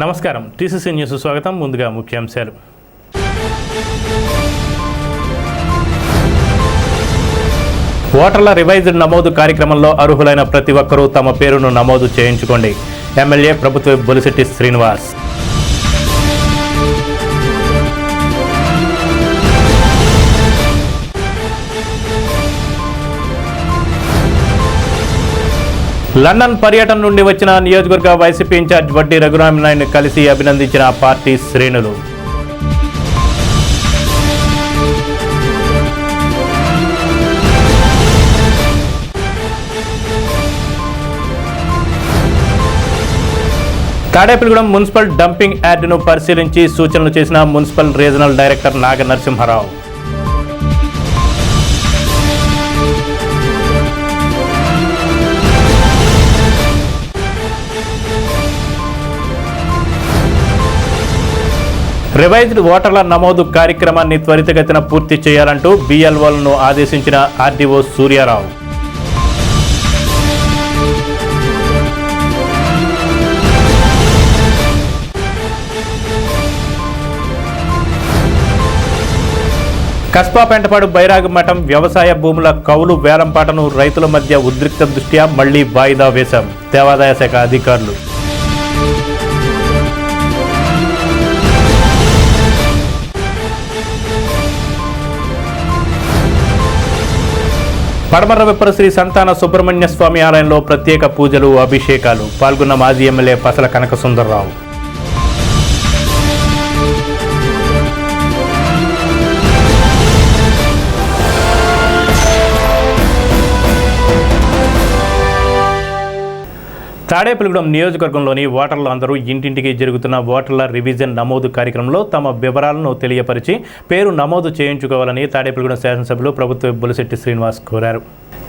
నమస్కారం, TCC news స్వాగతం. ముందుగా ముఖ్యాంశాలు. ఓటర్ల రివైజ్డ్ నమోదు కార్యక్రమంలో అర్హులైన ప్రతి ఒక్కరూ తమ పేరును నమోదు చేయించుకోండి. ఎమ్మెల్యే ప్రభుత్వ బొలిశెట్టి శ్రీనివాస్. లండన్ పర్యటన నుండి వచ్చిన నియోజకవర్గ వైసీపీ ఇన్ఛార్జ్ వడ్డీ రఘురామనాయుడిని కలిసి అభినందించిన పార్టీ శ్రేణులు. తాడేపల్లిగూడెం మున్సిపల్ డంపింగ్ యార్డును పరిశీలించి సూచనలు చేసిన municipal regional director Naga Narasimha Rao. Revised ఓటర్ల నమోదు కార్యక్రమాన్ని త్వరితగతిన పూర్తి చేయాలంటూ బిఎల్ఓలను ఆదేశించిన ఆర్డీఓ సూర్యారావు. కస్బా పెంటపాడు బైరాగ్ మఠం వ్యవసాయ భూముల కౌలు వేలంపాటను రైతుల మధ్య ఉద్రిక్త దృష్ట్యా మళ్లీ వాయిదా వేశాం దేవాదాయ శాఖ అధికారులు. పడమర విప్పర శ్రీ సంతాన సుబ్రహ్మణ్య స్వామి ఆలయంలో ప్రత్యేక పూజలు, అభిషేకాలు. పాల్గొన్న మాజీ ఎమ్మెల్యే పసల కనక సుందర్రావు. తాడేపల్లిగూడెం నియోజకవర్గంలోని ఓటర్లు అందరూ ఇంటింటికి జరుగుతున్న ఓటర్ల రివిజన్ నమోదు కార్యక్రమంలో తమ వివరాలను తెలియపరిచి పేరు నమోదు చేయించుకోవాలని తాడేపల్లిగూడెం శాసనసభ్యులు ప్రభుత్వ బొలిశెట్టి శ్రీనివాస్ కోరారు.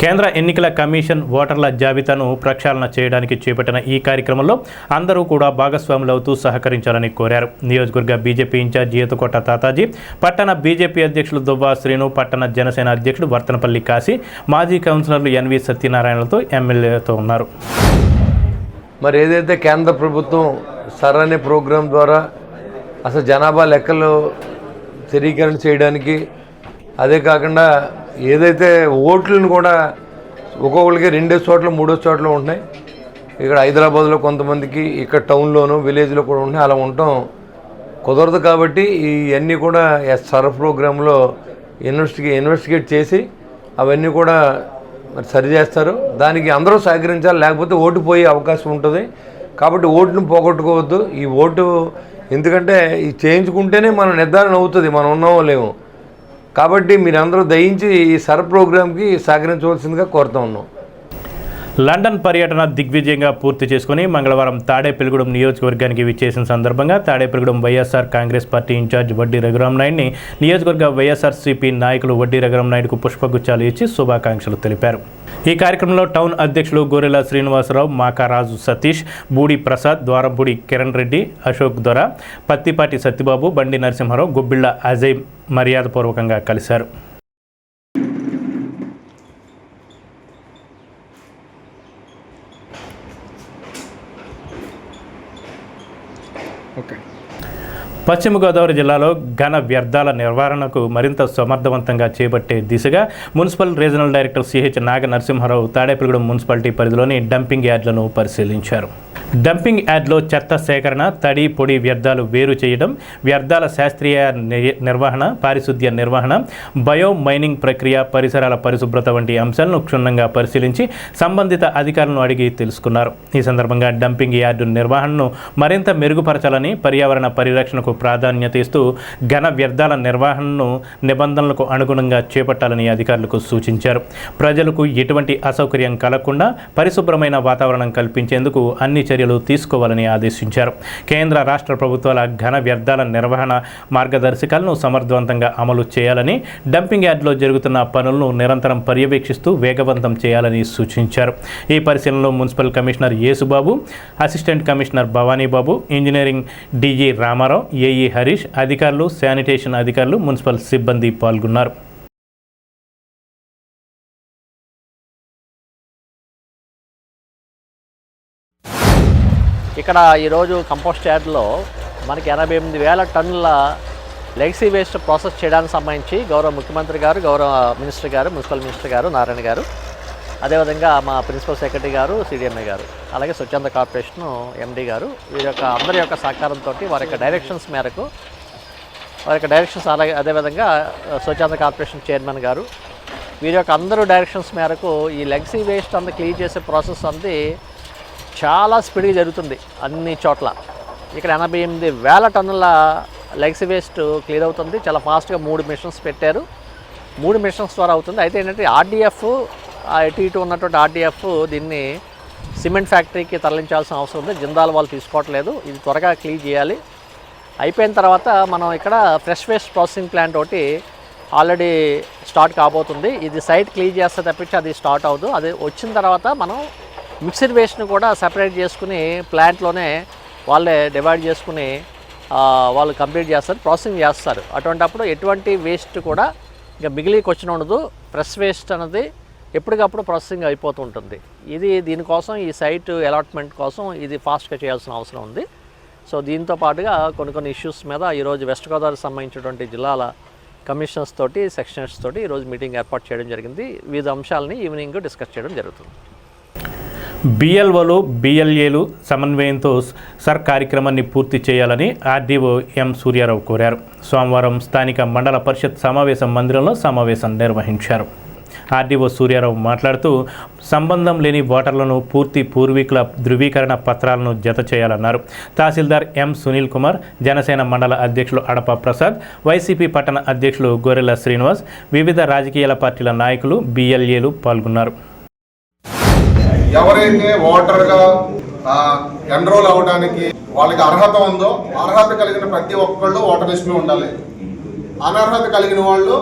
కేంద్ర ఎన్నికల కమిషన్ ఓటర్ల జాబితాను ప్రక్షాళన చేయడానికి చేపట్టిన ఈ కార్యక్రమంలో అందరూ కూడా భాగస్వాములవుతూ సహకరించాలని కోరారు. నియోజకవర్గ బీజేపీ ఇన్ఛార్జి ఈతకోట తాతాజీ, పట్టణ బీజేపీ అధ్యక్షులు దువ్వా శ్రీను, పట్టణ జనసేన అధ్యక్షుడు వర్తనపల్లి కాశీ, మాజీ కౌన్సిలర్లు ఎన్వి సత్యనారాయణలతో ఎమ్మెల్యేతో ఉన్నారు. మరి ఏదైతే కేంద్ర ప్రభుత్వం సర్ అనే ప్రోగ్రాం ద్వారా అసలు జనాభా లెక్కలు స్థిరీకరణ చేయడానికి, అదే కాకుండా ఏదైతే ఓట్లను కూడా ఒక్కొక్కరికి 2 చోట్ల 3 చోట్ల ఉంటున్నాయి. ఇక్కడ హైదరాబాద్లో కొంతమందికి, ఇక్కడ టౌన్లోను విలేజ్లో కూడా ఉంటున్నాయి. అలా ఉండటం కుదరదు. కాబట్టి ఇవన్నీ కూడా సర్ ప్రోగ్రాంలో ఇన్వెస్టిగేట్ చేసి అవన్నీ కూడా మరి సరి చేస్తారు. దానికి అందరూ సహకరించాలి, లేకపోతే ఓటు పోయే అవకాశం ఉంటుంది. కాబట్టి ఓటును పోగొట్టుకోవద్దు. ఈ ఓటు ఎందుకంటే ఈ చేయించుకుంటేనే మనం నిర్ధారణ అవుతుంది మనం ఉన్నామో లేమో. కాబట్టి మీరందరూ దయించి ఈ సర్ ప్రోగ్రాంకి సహకరించవలసిందిగా కోరుతా ఉన్నాం. లండన్ పర్యటన దిగ్విజయంగా పూర్తి చేసుకుని మంగళవారం తాడేపల్లిగూడెం నియోజకవర్గానికి విచ్చేసిన సందర్భంగా తాడేపల్లిగూడెం వైఎస్ఆర్ కాంగ్రెస్ పార్టీ ఇన్ఛార్జ్ వడ్డీ రఘురామనాయుడిని నియోజకవర్గ వైఎస్ఆర్సీపీ నాయకులు వడ్డీ రఘురామనాయుడుకు పుష్పగుచ్చాలు ఇచ్చి శుభాకాంక్షలు తెలిపారు. ఈ కార్యక్రమంలో టౌన్ అధ్యక్షులు గోరెల శ్రీనివాసరావు, మాకారాజు సతీష్, బూడి ప్రసాద్, ద్వారంపూడి కిరణ్ రెడ్డి, అశోక్ దొర, పత్తిపాటి సత్యబాబు, బండి నరసింహారావు, గుబ్బిళ్ల అజయ్ మర్యాదపూర్వకంగా కలిశారు. పశ్చిమ గోదావరి జిల్లాలో ఘన వ్యర్థాల నిర్వహణకు మరింత సమర్థవంతంగా చేపట్టే దిశగా municipal regional director CH Naga Narasimharao Tadepalligudem municipality పరిధిలోని డంపింగ్ యార్డులను పరిశీలించారు. డంపింగ్ యార్డ్లో చెత్త సేకరణ, తడి పొడి వ్యర్థాలు వేరు చేయడం, వ్యర్థాల శాస్త్రీయ నిర్వహణ, పారిశుద్ధ్య నిర్వహణ, బయో మైనింగ్ ప్రక్రియ, పరిసరాల పరిశుభ్రత వంటి అంశాలను క్షుణ్ణంగా పరిశీలించి సంబంధిత అధికారులను అడిగి తెలుసుకున్నారు. ఈ సందర్భంగా డంపింగ్ యార్డు నిర్వహణను మరింత మెరుగుపరచాలని, పర్యావరణ పరిరక్షణకు ప్రాధాన్యత ఇస్తూ ఘన వ్యర్థాల నిర్వహణను నిబంధనలకు అనుగుణంగా చేపట్టాలని అధికారులకు సూచించారు. ప్రజలకు ఎటువంటి అసౌకర్యం కలగకుండా పరిశుభ్రమైన వాతావరణం కల్పించేందుకు అన్ని చర్యలు తీసుకోవాలని ఆదేశించారు. కేంద్ర రాష్ట్ర ప్రభుత్వాల ఘన వ్యర్థాల నిర్వహణ మార్గదర్శకాలను సమర్థవంతంగా అమలు చేయాలని, డంపింగ్ యార్డులో జరుగుతున్న పనులను నిరంతరం పర్యవేక్షిస్తూ వేగవంతం చేయాలని సూచించారు. ఈ పరిశీలనలో municipal commissioner Yesubabu, assistant commissioner Bhavanibabu, engineering DG Ramarao, AE Harish, అధికారులు, శానిటేషన్ అధికారులు, మున్సిపల్ సిబ్బంది పాల్గొన్నారు. ఇక్కడ ఈరోజు కంపోస్ట్ యార్డ్లో మనకి 88,000 టన్నుల లెగసీ వేస్ట్ ప్రాసెస్ చేయడానికి సంబంధించి గౌరవ ముఖ్యమంత్రి గారు, గౌరవ మినిస్టర్ గారు, మున్సిపల్ మినిస్టర్ గారు నారాయణ గారు, అదేవిధంగా మా ప్రిన్సిపల్ సెక్రటరీ గారు, సిడిఎంఏ గారు, అలాగే స్వచ్ఛంద కార్పొరేషన్ ఎండి గారు, వీరి యొక్క అందరి యొక్క సహకారంతో వారి యొక్క డైరెక్షన్స్ మేరకు అలాగే అదేవిధంగా స్వచ్ఛంద కార్పొరేషన్ చైర్మన్ గారు, వీరి యొక్క అందరూ డైరెక్షన్స్ మేరకు ఈ లెగసీ వేస్ట్ అంతా క్లీన్ చేసే ప్రాసెస్ అంది చాలా స్పీడ్గా జరుగుతుంది అన్ని చోట్ల. ఇక్కడ 88,000 టన్నుల లెగసీ వేస్ట్ క్లియర్ అవుతుంది. చాలా ఫాస్ట్గా 3 మిషన్స్ పెట్టారు. 3 మిషన్స్ ద్వారా అవుతుంది. అయితే ఏంటంటే ఆర్డీఎఫ్ ఇటు ఉన్నటువంటి ఆర్డీఎఫ్ దీన్ని సిమెంట్ ఫ్యాక్టరీకి తరలించాల్సిన అవసరం ఉంది. జిందాల్ వాళ్ళు తీసుకోవట్లేదు. ఇది త్వరగా క్లీన్ చేయాలి. అయిపోయిన తర్వాత మనం ఇక్కడ ఫ్రెష్ వేస్ట్ ప్రాసెసింగ్ ప్లాంట్ ఒకటి ఆల్రెడీ స్టార్ట్ కాబోతుంది. ఇది సైట్ క్లీన్ చేస్తే తప్పించి అది స్టార్ట్ అవ్వదు. అది వచ్చిన తర్వాత మనం మిక్స్డ్ వేస్ట్ని కూడా సెపరేట్ చేసుకుని ప్లాంట్లోనే వాళ్ళే డివైడ్ చేసుకుని వాళ్ళు కంప్లీట్ చేస్తారు, ప్రాసెసింగ్ చేస్తారు. అటువంటప్పుడు ఎటువంటి వేస్ట్ కూడా ఇంకా మిగిలి క్వశ్చన్ ఉండదు. ఫ్రెష్ వేస్ట్ అనేది ఎప్పటికప్పుడు ప్రాసెసింగ్ అయిపోతూ ఉంటుంది. దీనికోసం ఈ సైట్ అలాట్మెంట్ కోసం ఇది ఫాస్ట్గా చేయాల్సిన అవసరం ఉంది. సో దీంతో పాటుగా కొన్ని ఇష్యూస్ మీద ఈరోజు వెస్ట్ గోదావరికి సంబంధించినటువంటి జిల్లాల కమిషనర్స్ తోటి, సెక్షనర్స్ తోటి ఈరోజు మీటింగ్ ఏర్పాటు చేయడం జరిగింది. వివిధ అంశాలని ఈవినింగ్ డిస్కస్ చేయడం జరుగుతుంది. బిఎల్ఓలు, బిఎల్ఏలు సమన్వయంతో సర్ కార్యక్రమాన్ని పూర్తి చేయాలని ఆర్డీఓ ఎం సూర్యారావు కోరారు. సోమవారం స్థానిక మండల పరిషత్ సమావేశ మందిరంలో సమావేశం నిర్వహించారు. ఆర్డీఓ సూర్యారావు మాట్లాడుతూ సంబంధం లేని ఓటర్లను పూర్తి పూర్వీకుల ధృవీకరణ పత్రాలను జత చేయాలన్నారు. తహసీల్దార్ ఎం సునీల్ కుమార్, జనసేన మండల అధ్యక్షులు అడప ప్రసాద్, వైసీపీ పట్టణ అధ్యక్షులు గొర్రెల శ్రీనివాస్, వివిధ రాజకీయాల పార్టీల నాయకులు, బిఎల్ఏలు పాల్గొన్నారు. ఎవరైతే ఓటర్గా ఎన్రోల్ అవడానికి వాళ్ళకి అర్హత ఉందో, అర్హత కలిగిన ప్రతి ఒక్కళ్ళు ఓటర్ లిస్టులో ఉండాలి. అనర్హత కలిగిన వాళ్ళు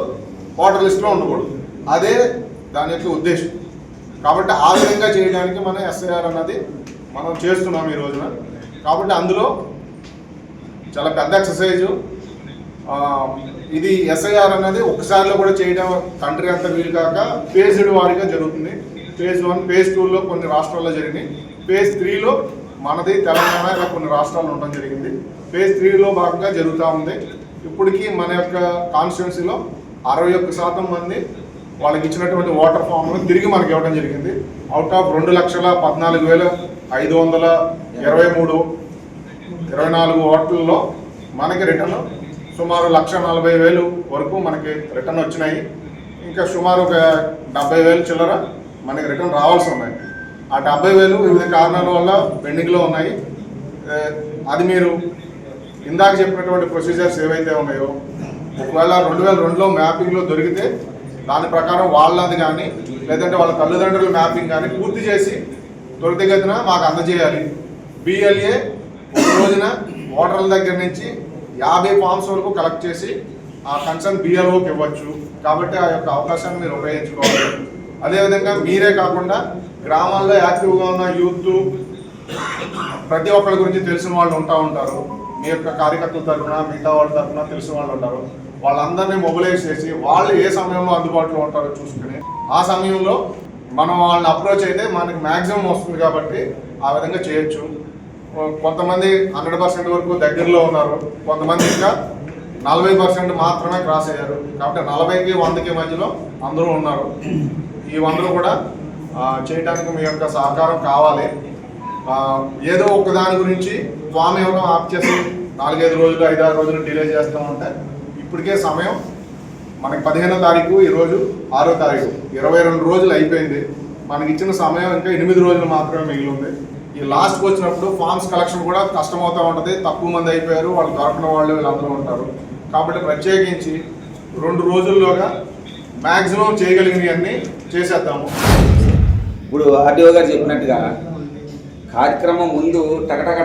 ఓటర్ లిస్టులో ఉండకూడదు. అదే దాని యొక్క ఉద్దేశం. కాబట్టి ఆ విధంగా చేయడానికి మన ఎస్ఐఆర్ అన్నది మనం చేస్తున్నాం ఈ రోజున. కాబట్టి అందులో చాలా పెద్ద ఎక్సర్సైజు. ఇది ఎస్ఐఆర్ అన్నది ఒకసారిలో కూడా చేయడం కంట్రీ అంతా వీలు కాక ఫేజ్డ్ వారీగా జరుగుతుంది. ఫేజ్ 1, ఫేజ్ 2లో కొన్ని రాష్ట్రాల్లో జరిగినాయి. ఫేజ్ 3లో మనది తెలంగాణ ఇలా కొన్ని రాష్ట్రాల్లో ఉండడం జరిగింది. ఫేజ్ 3లో భాగంగా జరుగుతూ ఉంది. ఇప్పటికీ మన యొక్క కాన్స్టిట్యున్సీలో 61% మంది వాళ్ళకి ఇచ్చినటువంటి ఓటర్ ఫామ్ను తిరిగి మనకి ఇవ్వడం జరిగింది. అవుట్ ఆఫ్ 2,14,523 ఓట్లలో మనకి రిటర్న్ సుమారు 1,40,000 వరకు మనకి రిటర్న్ వచ్చినాయి. ఇంకా సుమారు ఒక 70,000 చిల్లర మనకి రిటర్న్ రావాల్సి ఉన్నాయి. ఆ 70,000 వివిధ కారణాల వల్ల పెండింగ్లో ఉన్నాయి. అది మీరు ఇందాక చెప్పినటువంటి ప్రొసీజర్స్ ఏవైతే ఉన్నాయో, ఒకవేళ 2002లో మ్యాపింగ్లో దొరికితే దాని ప్రకారం వాళ్ళది కానీ లేదంటే వాళ్ళ తల్లిదండ్రుల మ్యాపింగ్ కానీ పూర్తి చేసి త్వరితగతిన మాకు అందజేయాలి. బిఎల్ఏ ఒక రోజున ఓటర్ల దగ్గర నుంచి 50 ఫామ్స్ వరకు కలెక్ట్ చేసి ఆ కన్సర్న్ బిఎల్ఓకి ఇవ్వచ్చు. కాబట్టి ఆ యొక్క అవకాశాన్ని మీరు ఉపయోగించుకోవాలి. అదేవిధంగా మీరే కాకుండా గ్రామాల్లో యాక్టివ్గా ఉన్న యూత్ ప్రతి ఒక్కరి గురించి తెలిసిన వాళ్ళు ఉంటారు. మీ యొక్క కార్యకర్తల తరఫున, మిగతా వాళ్ళ తరఫున తెలిసిన వాళ్ళు ఉంటారు. వాళ్ళందరినీ మొబిలైజ్ చేసి వాళ్ళు ఏ సమయంలో అందుబాటులో ఉంటారో చూసుకుని ఆ సమయంలో మనం వాళ్ళని అప్రోచ్ అయితే మనకి మ్యాక్సిమం వస్తుంది. కాబట్టి ఆ విధంగా చేయొచ్చు. కొంతమంది 100% వరకు దగ్గరలో ఉన్నారు, కొంతమంది ఇంకా 40% మాత్రమే క్రాస్ అయ్యారు. కాబట్టి 40కి 100కి మధ్యలో అందరూ ఉన్నారు. ఈ 100 కూడా చేయడానికి మీ యొక్క సహకారం కావాలి. ఏదో ఒక దాని గురించి ఫామ్ ఇవ్వడం ఆప్ చేసి 4-5 రోజులు 5-6 రోజులు డిలే చేస్తూ ఉంటే ఇప్పటికే సమయం మనకి 15వ తారీఖు, ఈరోజు 6వ తారీఖు, 22 రోజులు అయిపోయింది. మనకి ఇచ్చిన సమయం ఇంకా 8 రోజులు మాత్రమే మిగిలి ఉంది. ఈ లాస్ట్కి వచ్చినప్పుడు ఫామ్స్ కలెక్షన్ కూడా కష్టమవుతూ ఉంటుంది. తక్కువ మంది అయిపోయారు, వాళ్ళు దొరకని వాళ్ళు వీళ్ళందరూ ఉంటారు. కాబట్టి ప్రత్యేకించి 2 రోజుల్లోగా మ్యాక్సిమం చేయగలిగినవన్నీ చేసేద్దాము. ఇప్పుడు ఆర్డీఓ గారు చెప్పినట్టుగా కార్యక్రమం ముందు టకటక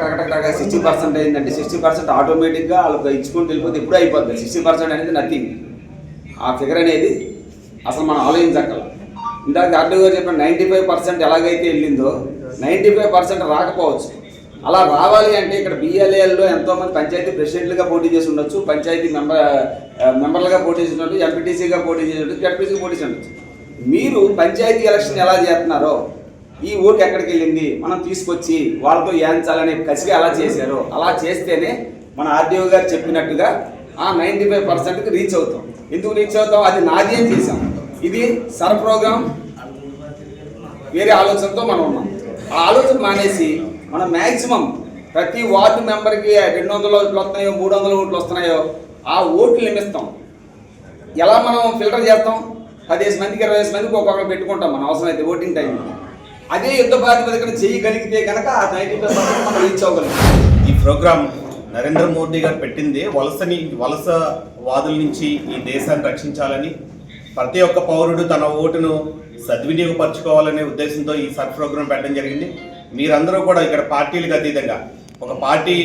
60% అయిందంటే 60% ఆటోమేటిక్గా వాళ్ళకి ఇచ్చుకుంటూ వెళ్ళిపోతే ఎప్పుడూ అయిపోద్ది. 60% అనేది నథింగ్. ఆ ఫిగర్ అనేది అసలు మనం ఆలోచించగల. ఇందాక ఆర్డీఓ గారు చెప్పిన 95% ఎలాగైతే వెళ్ళిందో 95% రాకపోవచ్చు. అలా రావాలి అంటే ఇక్కడ బిఎల్ఏల్లో ఎంతోమంది పంచాయతీ ప్రెసిడెంట్లుగా పోటీ చేసి ఉండొచ్చు, పంచాయతీ మెంబర్లుగా పోటీ చేసి ఉండొచ్చు, ఎంపీటీసీగా పోటీ చేసి ఉండొచ్చు, జడ్పీసీగా పోటీ చేసి ఉండొచ్చు. మీరు పంచాయతీ ఎలక్షన్ ఎలా చేస్తున్నారో ఈ ఓటు ఎక్కడికి వెళ్ళింది మనం తీసుకొచ్చి వాళ్ళతో ఏంచాలనే కసిగా అలా చేశారు. అలా చేస్తేనే మన ఆర్డీఓ గారు చెప్పినట్టుగా ఆ 95%కి రీచ్ అవుతాం. ఎందుకు రీచ్ అవుతాం? అది నాది అని చేసాం. ఇది సర్ ప్రోగ్రామ్ వేరే ఆలోచనతో మనం ఉన్నాం. ఆ ఆలోచన మానేసి మనం మ్యాక్సిమం ప్రతి వార్డు మెంబర్కి 200 ఓట్లు వస్తున్నాయో 300 ఓట్లు వస్తున్నాయో ఆ ఓట్లు నిమిస్తాం. ఎలా మనం ఫిల్టర్ చేస్తాం? 10 మందికి 20 మందికి ఒక్కొక్కరు పెట్టుకుంటాం మనం అవసరమైతే ఓటింగ్ టైం. అదే యుద్ధ ప్రాతిపదికన చేయగలిగితే కనుక ఆ 95% మనం రీచ్ అవ్వగలుగుతాం. ఈ ప్రోగ్రామ్ నరేంద్ర మోదీ గారు పెట్టింది వలస వాదుల నుంచి ఈ దేశాన్ని రక్షించాలని, ప్రతి ఒక్క పౌరుడు తన ఓటును సద్వినియోగపరచుకోవాలనే ఉద్దేశంతో ఈ సర్ ప్రోగ్రాం పెట్టడం జరిగింది. మీరందరూ కూడా ఇక్కడ పార్టీలకు అతీతంగా ఒక పార్టీ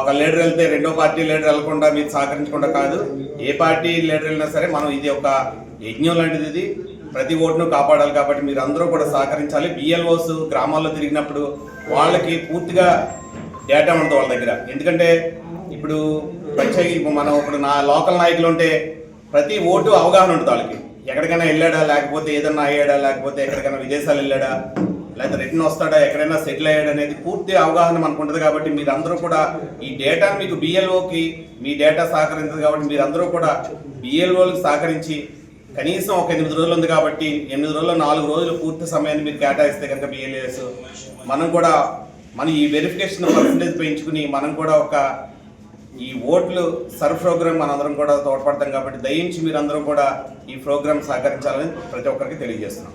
ఒక లీడర్ వెళ్తే రెండో పార్టీ లీడర్ వెళ్లకుండా మీరు సహకరించకుండా కాదు, ఏ పార్టీ లీడర్ వెళ్ళినా సరే మనం ఇది ఒక యజ్ఞం లాంటిది. ఇది ప్రతి ఓటును కాపాడాలి. కాబట్టి మీరు అందరూ కూడా సహకరించాలి. బిఎల్ఓస్ గ్రామాల్లో తిరిగినప్పుడు వాళ్ళకి పూర్తిగా డేటా ఉంటుంది వాళ్ళ దగ్గర. ఎందుకంటే ఇప్పుడు మనం ఇప్పుడు లోకల్ నాయకులు ఉంటే ప్రతి ఓటు అవగాహన ఉంటుంది వాళ్ళకి. ఎక్కడికైనా వెళ్ళాడా, లేకపోతే ఏదన్నా అయ్యాడా, లేకపోతే ఎక్కడికైనా విదేశాలు వెళ్ళాడా, లేదా రిటర్న్ వస్తాడా, ఎక్కడైనా సెటిల్ అయ్యాడు అనేది పూర్తి అవగాహన మనకు ఉంటుంది. కాబట్టి మీరందరూ కూడా ఈ డేటా మీకు బిఎల్ఓకి మీ డేటా సహకరించదు. కాబట్టి మీరందరూ కూడా బిఎల్ఓలకు సహకరించి కనీసం ఒక 8 రోజులు ఉంది కాబట్టి 8 రోజుల్లో 4 రోజులు పూర్తి సమయాన్ని మీరు కేటాయిస్తే కనుక బిఎల్ఏఎస్ మనం ఈ వెరిఫికేషన్ పర్సంటేజ్ పెంచుకుని మనం కూడా ఒక ఈ ఓట్లు సర్ ప్రోగ్రామ్ మనందరం కూడా తోడ్పడతాం. కాబట్టి దయించి మీరందరూ కూడా ఈ ప్రోగ్రామ్ సహకరించాలని ప్రతి ఒక్కరికి తెలియజేస్తున్నాం.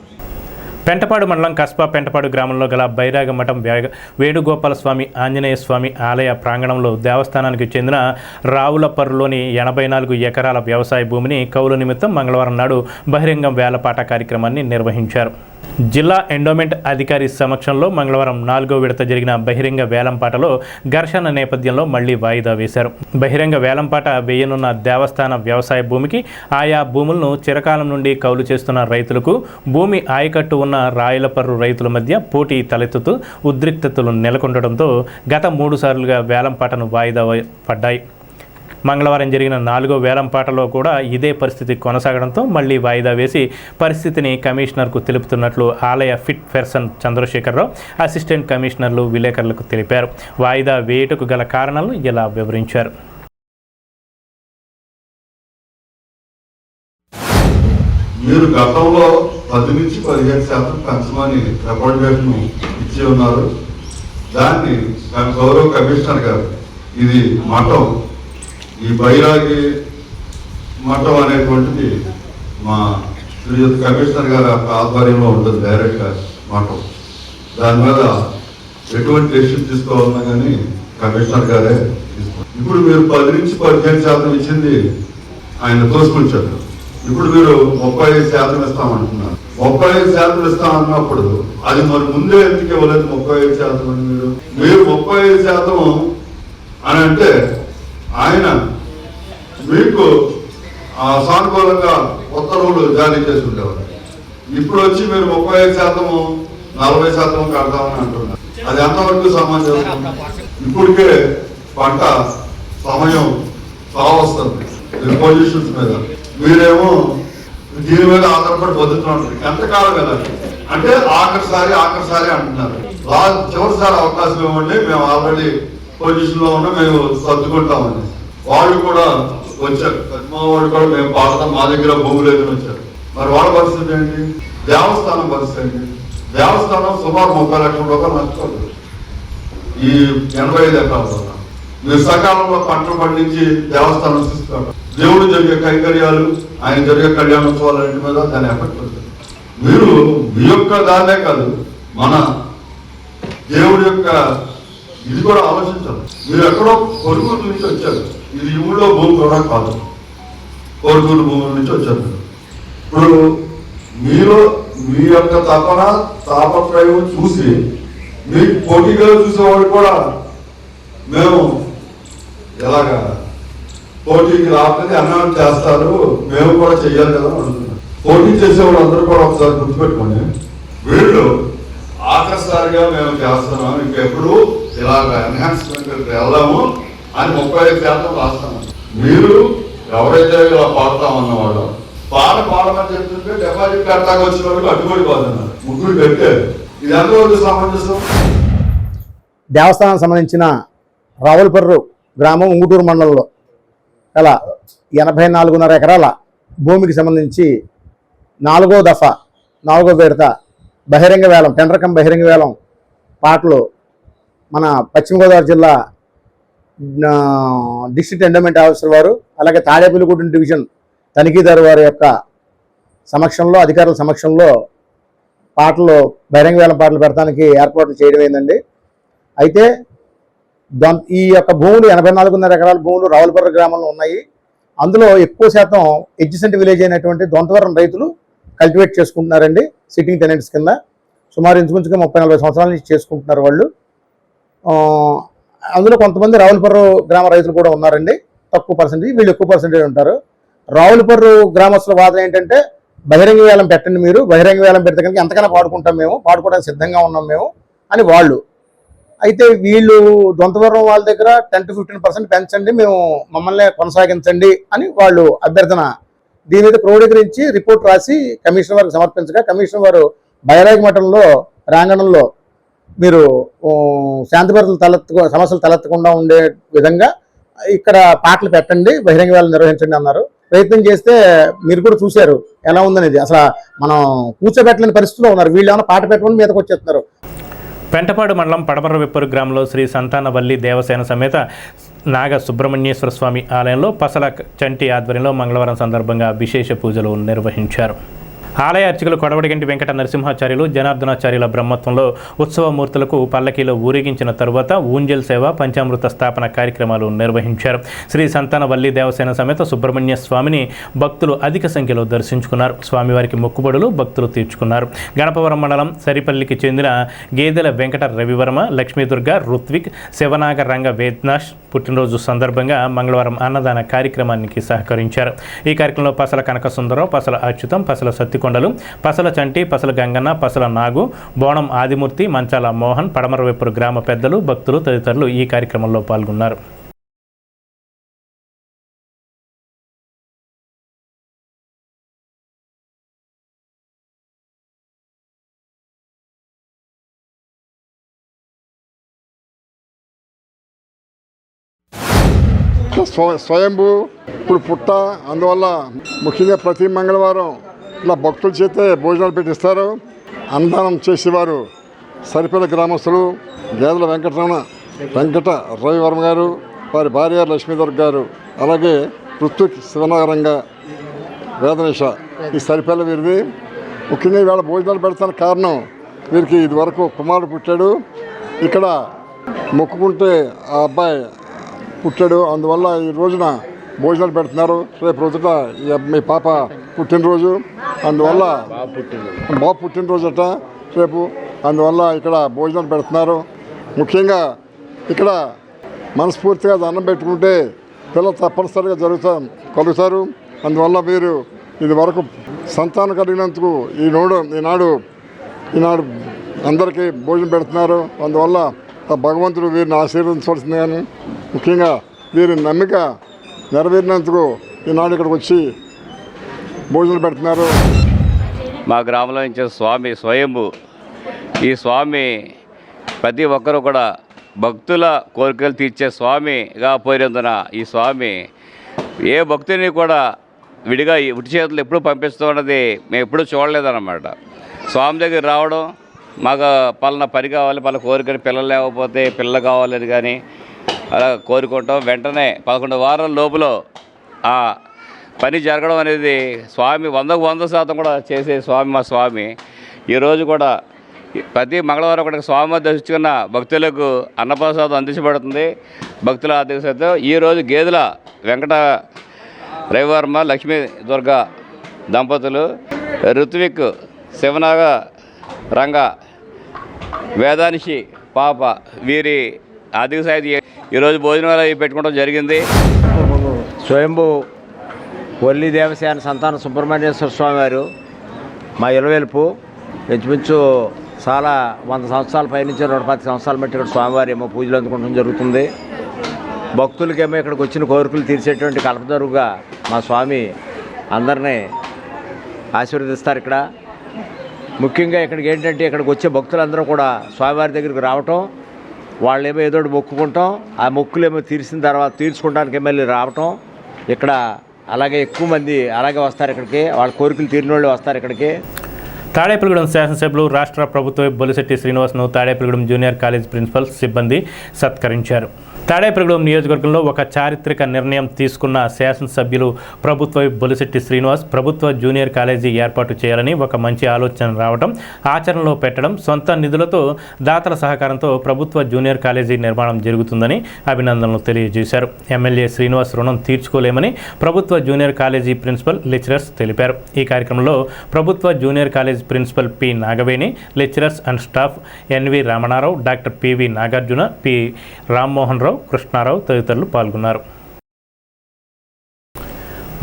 పెంటపాడు మండలం కస్బా పెంటపాడు గ్రామంలో గల బైరాగ మఠం వేణుగోపాల స్వామి ఆంజనేయ స్వామి ఆలయ ప్రాంగణంలో దేవస్థానానికి చెందిన రావులపర్రులోని 84 ఎకరాల వ్యవసాయ భూమిని కౌలు నిమిత్తం మంగళవారం నాడు బహిరంగ వేలపాట కార్యక్రమాన్ని నిర్వహించారు. జిల్లా ఎండోమెంట్ అధికారి సమక్షంలో మంగళవారం 4వ విడత జరిగిన బహిరంగ వేలంపాటలో ఘర్షణ నేపథ్యంలో మళ్లీ వాయిదా వేశారు. బహిరంగ వేలంపాట వేయనున్న దేవస్థాన వ్యవసాయ భూమికి ఆయా భూములను చిరకాలం నుండి కౌలు చేస్తున్న రైతులకు భూమి ఆయకట్టు ఉన్న రాయలపర్రు రైతుల మధ్య పోటీ తలెత్తుతూ ఉద్రిక్తతలు నెలకొండడంతో గత 3 సార్లుగా వేలంపాటను వాయిదా పడ్డాయి. మంగళవారం జరిగిన 4వ వేలంపాటలో కూడా ఇదే పరిస్థితి కొనసాగడంతో మళ్లీ వాయిదా వేసి పరిస్థితిని కమిషనర్కు తెలుపుతున్నట్లు ఆలయ ఫిట్ పర్సన్ చంద్రశేఖరరావు, అసిస్టెంట్ కమిషనర్లు విలేకరులకు తెలిపారు. వాయిదా వేయటకు గల కారణాలను ఇలా వివరించారు. మీరు గతంలో 10 నుంచి 15% పెంచమని రికమెండేషన్ ఇచ్చి ఉన్నారు. దాన్ని గౌరవ కమిషనర్ గారు ఇది మఠం, ఈ బైరాగి మఠం అనేటువంటిది మా శ్రీయుత కమిషనర్ గారి ఆధ్వర్యంలో ఉంటుంది. డైరెక్ట్గా మఠం దాని మీద ఎటువంటి డెసిషన్ తీసుకోవాలన్నా కానీ కమిషనర్ గారే తీసుకోవాలి. ఇప్పుడు మీరు 10 నుంచి 15% ఇచ్చింది ఆయన తోసుకుంటారు. ఇప్పుడు మీరు 35% ఇస్తామంటున్నారు. 35% ఇస్తామన్నప్పుడు అది మరి ముందే ఎందుకు ఇవ్వలేదు? 35% అని మీరు 35% అని అంటే ఆయన మీకు సానుకూలంగా ఉత్తర్వులు జారీ చేసి ఉండేవారు. ఇప్పుడు వచ్చి మీరు 35%, 40% కడతామని అంటున్నారు. అది ఎంతవరకు సమాజం? ఇప్పటికే పంట సమయం సావస్తుంది పొజిషన్స్ మీద. మీరేమో దీని మీద ఆధారపడి బతుకుతున్నారు. ఎంతకాలం కదా అంటే ఆఖరిసారి అంటున్నారు. చివరిసారి అవకాశం ఇవ్వండి, మేము ఆల్రెడీ పొజిషన్ లో ఉన్నా మేము సర్దుకుంటామని. వాళ్ళు కూడా వచ్చారు, మా వాళ్ళు కూడా మేము పాడతాం, మా దగ్గర భూమి లేదని వచ్చారు. మరి వాళ్ళ పరిస్థితి ఏంటి? దేవస్థానం పరిస్థితి ఏంటి? దేవస్థానం సుమారు 30 లక్షల రూపాయలు నచ్చుకోదు ఈ 85 ఎకరాల. మీరు సకాలంలో పంటలు పండించి దేవస్థానం చూస్తారు. దేవుడు జరిగే కైంకర్యాలు, ఆయన జరిగే కళ్యాణోత్సవాలన్నింటి మీద దాన్ని ఎఫెక్ట్ అవుతుంది. మీరు మీ యొక్క దాన్నే కాదు, మన దేవుడి యొక్క ఇది కూడా ఆలోచించాలి. మీరు ఎక్కడో కొడుకుల నుంచి వచ్చారు, ఇది ఊళ్ళో భూమి కూడా కాదు, కొడుకుల భూముల నుంచి వచ్చారు. ఇప్పుడు మీరు మీ యొక్క తాపత్రయం చూసి మీకు పోటీగా చూసేవాళ్ళు కూడా మేము ఎలాగా పోటీకి రాకపోతే అన్నం చేస్తారు, మేము కూడా చెయ్యాలి కదా అనుకుంటున్నాం. పోటీ చేసేవాళ్ళు అందరూ కూడా ఒకసారి గుర్తుపెట్టుకోండి, వీళ్ళు ఆఖరిసారిగా మేము చేస్తున్నాం, ఇంకెప్పుడు ఇలాగ ఎన్హాన్స్మెంట్ వెళ్దాము అని 35% రాస్తాము. మీరు ఎవరైతే ఇలా పాడతామన్నవాళ్ళు పాడమని చెప్తుంటే డిపాజిట్ కట్టాక వచ్చిన వాళ్ళు అడ్డుపడి పోతున్నారు. ముగ్గురు కట్టారు, ఇది ఎంతవరకు సమంజసం? దేవస్థానానికి సంబంధించిన రావులపర్రు గ్రామం ఉంగుటూరు మండలంలో గల 84.5 ఎకరాల భూమికి సంబంధించి 4వ దఫా 4వ విడత బహిరంగ వేలం, టెండర్ కమ్ బహిరంగ వేలం పాటలు మన పశ్చిమ గోదావరి జిల్లా డిస్ట్రిక్ట్ ఎండోమెంట్ ఆఫీసర్ వారు, అలాగే తాడేపల్లిగూడెం డివిజన్ తనిఖీదారు వారి యొక్క సమక్షంలో, అధికారుల సమక్షంలో పాటలు బహిరంగ వేలం పాటలు పెడతానికి ఏర్పాట్లు చేయడం అయిందండి. అయితే ఈ యొక్క భూములు 84.5 ఎకరాల భూములు రావులపర్రు గ్రామంలో ఉన్నాయి. అందులో ఎక్కువ శాతం ఎడ్జసెంట్ విలేజ్ అయినటువంటి దొంతవరం రైతులు కల్టివేట్ చేసుకుంటున్నారండి. సిట్టింగ్ టెనెంట్స్ కింద సుమారు ఇంచుమించుగా 30-40 సంవత్సరాల నుంచి చేసుకుంటున్నారు వాళ్ళు. అందులో కొంతమంది రావులపర్రు గ్రామ రైతులు కూడా ఉన్నారండి, తక్కువ పర్సెంటేజ్, వీళ్ళు ఎక్కువ పర్సెంటేజ్ ఉంటారు. రావులపర్రు గ్రామస్తుల వాదన ఏంటంటే బహిరంగ వేలం పెట్టండి, మీరు బహిరంగ వేలం పెడితే కనుక ఎంతకైనా పాడుకుంటాం, మేము పాడుకోవడానికి సిద్ధంగా ఉన్నాం మేము అని వాళ్ళు. అయితే వీళ్ళు దొంతవరం వాళ్ళ దగ్గర 10 to 15% పెంచండి, మేము మమ్మల్ని కొనసాగించండి అని వాళ్ళు అభ్యర్థన. దీని మీద క్రోడీకరించి రిపోర్ట్ రాసి కమిషనర్ వారికి సమర్పించగా కమిషనర్ వారు బైరాగి మఠంలో ప్రాంగణంలో మీరు శాంతి భద్రతలు సమస్యలు తలెత్తకుండా ఉండే విధంగా ఇక్కడ పాటలు పెట్టండి, బహిరంగ వేళలు నిర్వహించండి అన్నారు. ప్రయత్నం చేస్తే మీరు కూడా చూశారు ఎలా ఉందనేది. అసలు మనం కూర్చోబెట్టలేని పరిస్థితిలో ఉన్నారు. వీళ్ళు ఏమైనా పాట పెట్టమని మీదకి వచ్చేస్తున్నారు. పెంటపాడు మండలం పడమరవిప్పరు గ్రామంలో శ్రీ సంతానవల్లి దేవసేన సమేత నాగ సుబ్రహ్మణ్యేశ్వర స్వామి ఆలయంలో పసల చంటి ఆధ్వర్యంలో మంగళవారం సందర్భంగా విశేష పూజలు నిర్వహించారు. ఆలయ అర్చకులు కొడవడిగంటి వెంకట నరసింహాచార్యులు జనార్దనాచార్యుల బ్రహ్మత్వంలో ఉత్సవమూర్తులకు పల్లకీలో ఊరేగించిన తరువాత ఊంజల్ సేవ, పంచామృత స్థాపన కార్యక్రమాలు నిర్వహించారు. శ్రీ సంతానవల్లి దేవసేన సమేత సుబ్రహ్మణ్య స్వామిని భక్తులు అధిక సంఖ్యలో దర్శించుకున్నారు. స్వామివారికి మొక్కుబడులు భక్తులు తీర్చుకున్నారు. గణపవరం మండలం సరిపల్లికి చెందిన గేదెల వెంకట రవివర్మ, లక్ష్మీదుర్గ, రుత్విక్, శివనాగ రంగ వేద్నాష్ పుట్టినరోజు సందర్భంగా మంగళవారం అన్నదాన కార్యక్రమానికి సహకరించారు. ఈ కార్యక్రమంలో పసల కనక సుందరం, పసల అచ్యుతం, పసల సత్తికొండలు, పసల చంటి, పసల గంగన్న, పసల నాగు, బోణం ఆదిమూర్తి, మంచాల మోహన్, పడమరవైపురు గ్రామ పెద్దలు, భక్తులు తదితరులు ఈ కార్యక్రమంలో పాల్గొన్నారు. స్వయంభూ ఇప్పుడు పుట్ట, అందువల్ల ముఖ్యంగా ప్రతి మంగళవారం ఇలా భక్తుల చేతే భోజనాలు పెట్టిస్తారు. అన్నదానం చేసేవారు సరిపల్లి గ్రామస్తులు గేదెల వెంకట రవివర్మ గారు, వారి భార్య లక్ష్మీదుర్గ గారు, అలాగే ఋత్విక్, శివనాగరంగా వేదనేష, ఈ సరిపల్లి వీరిది. ముఖ్యంగా ఈవేళ భోజనాలు పెడతానికి కారణం వీరికి ఇదివరకు కుమారుడు పుట్టాడు, ఇక్కడ మొక్కుకుంటే ఆ అబ్బాయి పుట్టాడు, అందువల్ల ఈ రోజున భోజనాలు పెడుతున్నారు. రేపు రోజుట మీ పాప పుట్టినరోజు, అందువల్ల బాబు పుట్టినరోజట రేపు, అందువల్ల ఇక్కడ భోజనాలు పెడుతున్నారు. ముఖ్యంగా ఇక్కడ మనస్ఫూర్తిగా దండం పెట్టుకుంటే పిల్లలు తప్పనిసరిగా కలుగుతారు. అందువల్ల మీరు ఇది వరకు సంతానం కలిగినందుకు ఈనాడు అందరికీ భోజనం పెడుతున్నారు. అందువల్ల భగవంతుడు వీరిని ఆశీర్వదించవలసింది. కానీ ముఖ్యంగా వీరి నమ్మిక నెరవేరినందుకు ఈనాడు ఇక్కడికి వచ్చి భోజనాలు పెడుతున్నారు. మా గ్రామంలో నుంచి స్వామి స్వయంభూ, ఈ స్వామి ప్రతి ఒక్కరూ కూడా భక్తుల కోరికలు తీర్చే స్వామిగా పోయినందున ఈ స్వామి ఏ భక్తుని కూడా విడిగా ఉట్టి చేతులు ఎప్పుడు పంపిస్తూ ఉన్నది మేము ఎప్పుడూ చూడలేదన్నమాట. స్వామి దగ్గర రావడం, మాకు పలానా పని కావాలి, పలానా కోరికని, పిల్లలు లేకపోతే పిల్లలు కావాలని కానీ అలా కోరుకుంటాం. వెంటనే 11 వారాల లోపల ఆ పని జరగడం అనేది స్వామి 100% కూడా చేసే స్వామి మా స్వామి. ఈరోజు కూడా ప్రతి మంగళవారం ఒకటి స్వామి దర్శించుకున్న భక్తులకు అన్నప్రసాదం అందించబడుతుంది. భక్తుల ఆదేశంతో ఈరోజు గేదెల వెంకట రవివర్మ, లక్ష్మీ దుర్గ దంపతులు, ఋత్విక్, శివనాగ రంగ వేదానిషి పాప, వీరి ఆర్థిక సాయం ఈరోజు భోజనాలు పెట్టుకోవడం జరిగింది. స్వయంభూ వల్లి దేవసేన సంతాన సుబ్రహ్మణ్యేశ్వర స్వామి వారు మా ఇలవేలుపు ఇంచుమించు చాలా 100 సంవత్సరాల పైనుంచి 110 సంవత్సరాల మట్టి ఇక్కడ స్వామివారి ఏమో పూజలు అందుకోవడం జరుగుతుంది. భక్తులకేమో ఇక్కడికి వచ్చిన కోరికలు తీర్చేటువంటి కల్పదరుగా మా స్వామి అందరినీ ఆశీర్వదిస్తారు. ఇక్కడ ముఖ్యంగా ఇక్కడికి ఏంటంటే ఇక్కడికి వచ్చే భక్తులందరూ కూడా స్వామివారి దగ్గరికి రావటం, వాళ్ళేమో ఏదో మొక్కుకుంటాం, ఆ మొక్కులేమో తీర్చుకోవడానికి మళ్ళీ రావటం ఇక్కడ. అలాగే ఎక్కువ మంది అలాగే వస్తారు ఇక్కడికి, వాళ్ళ కోరికలు తీరిన వాళ్ళు వస్తారు ఇక్కడికి. తాడేపల్లిగూడెం శాసనసభ్యులు రాష్ట్ర ప్రభుత్వ బొలిశెట్టి శ్రీనివాస్ను తాడేపల్లిగూడెం జూనియర్ కాలేజ్ ప్రిన్సిపల్ సిబ్బంది సత్కరించారు. తాడేపల్లిగూడెం నియోజకవర్గంలో ఒక చారిత్రక నిర్ణయం తీసుకున్న శాసనసభ్యులు ప్రభుత్వ బొలిశెట్టి శ్రీనివాస్ ప్రభుత్వ జూనియర్ కాలేజీ ఏర్పాటు చేయాలని ఒక మంచి ఆలోచన రావడం, ఆచరణలో పెట్టడం, సొంత నిధులతో దాతల సహకారంతో ప్రభుత్వ జూనియర్ కాలేజీ నిర్మాణం జరుగుతుందని అభినందనలు తెలియజేశారు. ఎమ్మెల్యే శ్రీనివాస్ రుణం తీర్చుకోలేమని ప్రభుత్వ జూనియర్ కాలేజీ ప్రిన్సిపల్ లెక్చరర్స్ తెలిపారు. ఈ కార్యక్రమంలో ప్రభుత్వ junior college principal P Nagaveni, lecturers and staff N V Ramanarao, doctor P V Nagarjuna, P Rammohan Rao, Krishnarao తదితరులు పాల్గొన్నారు.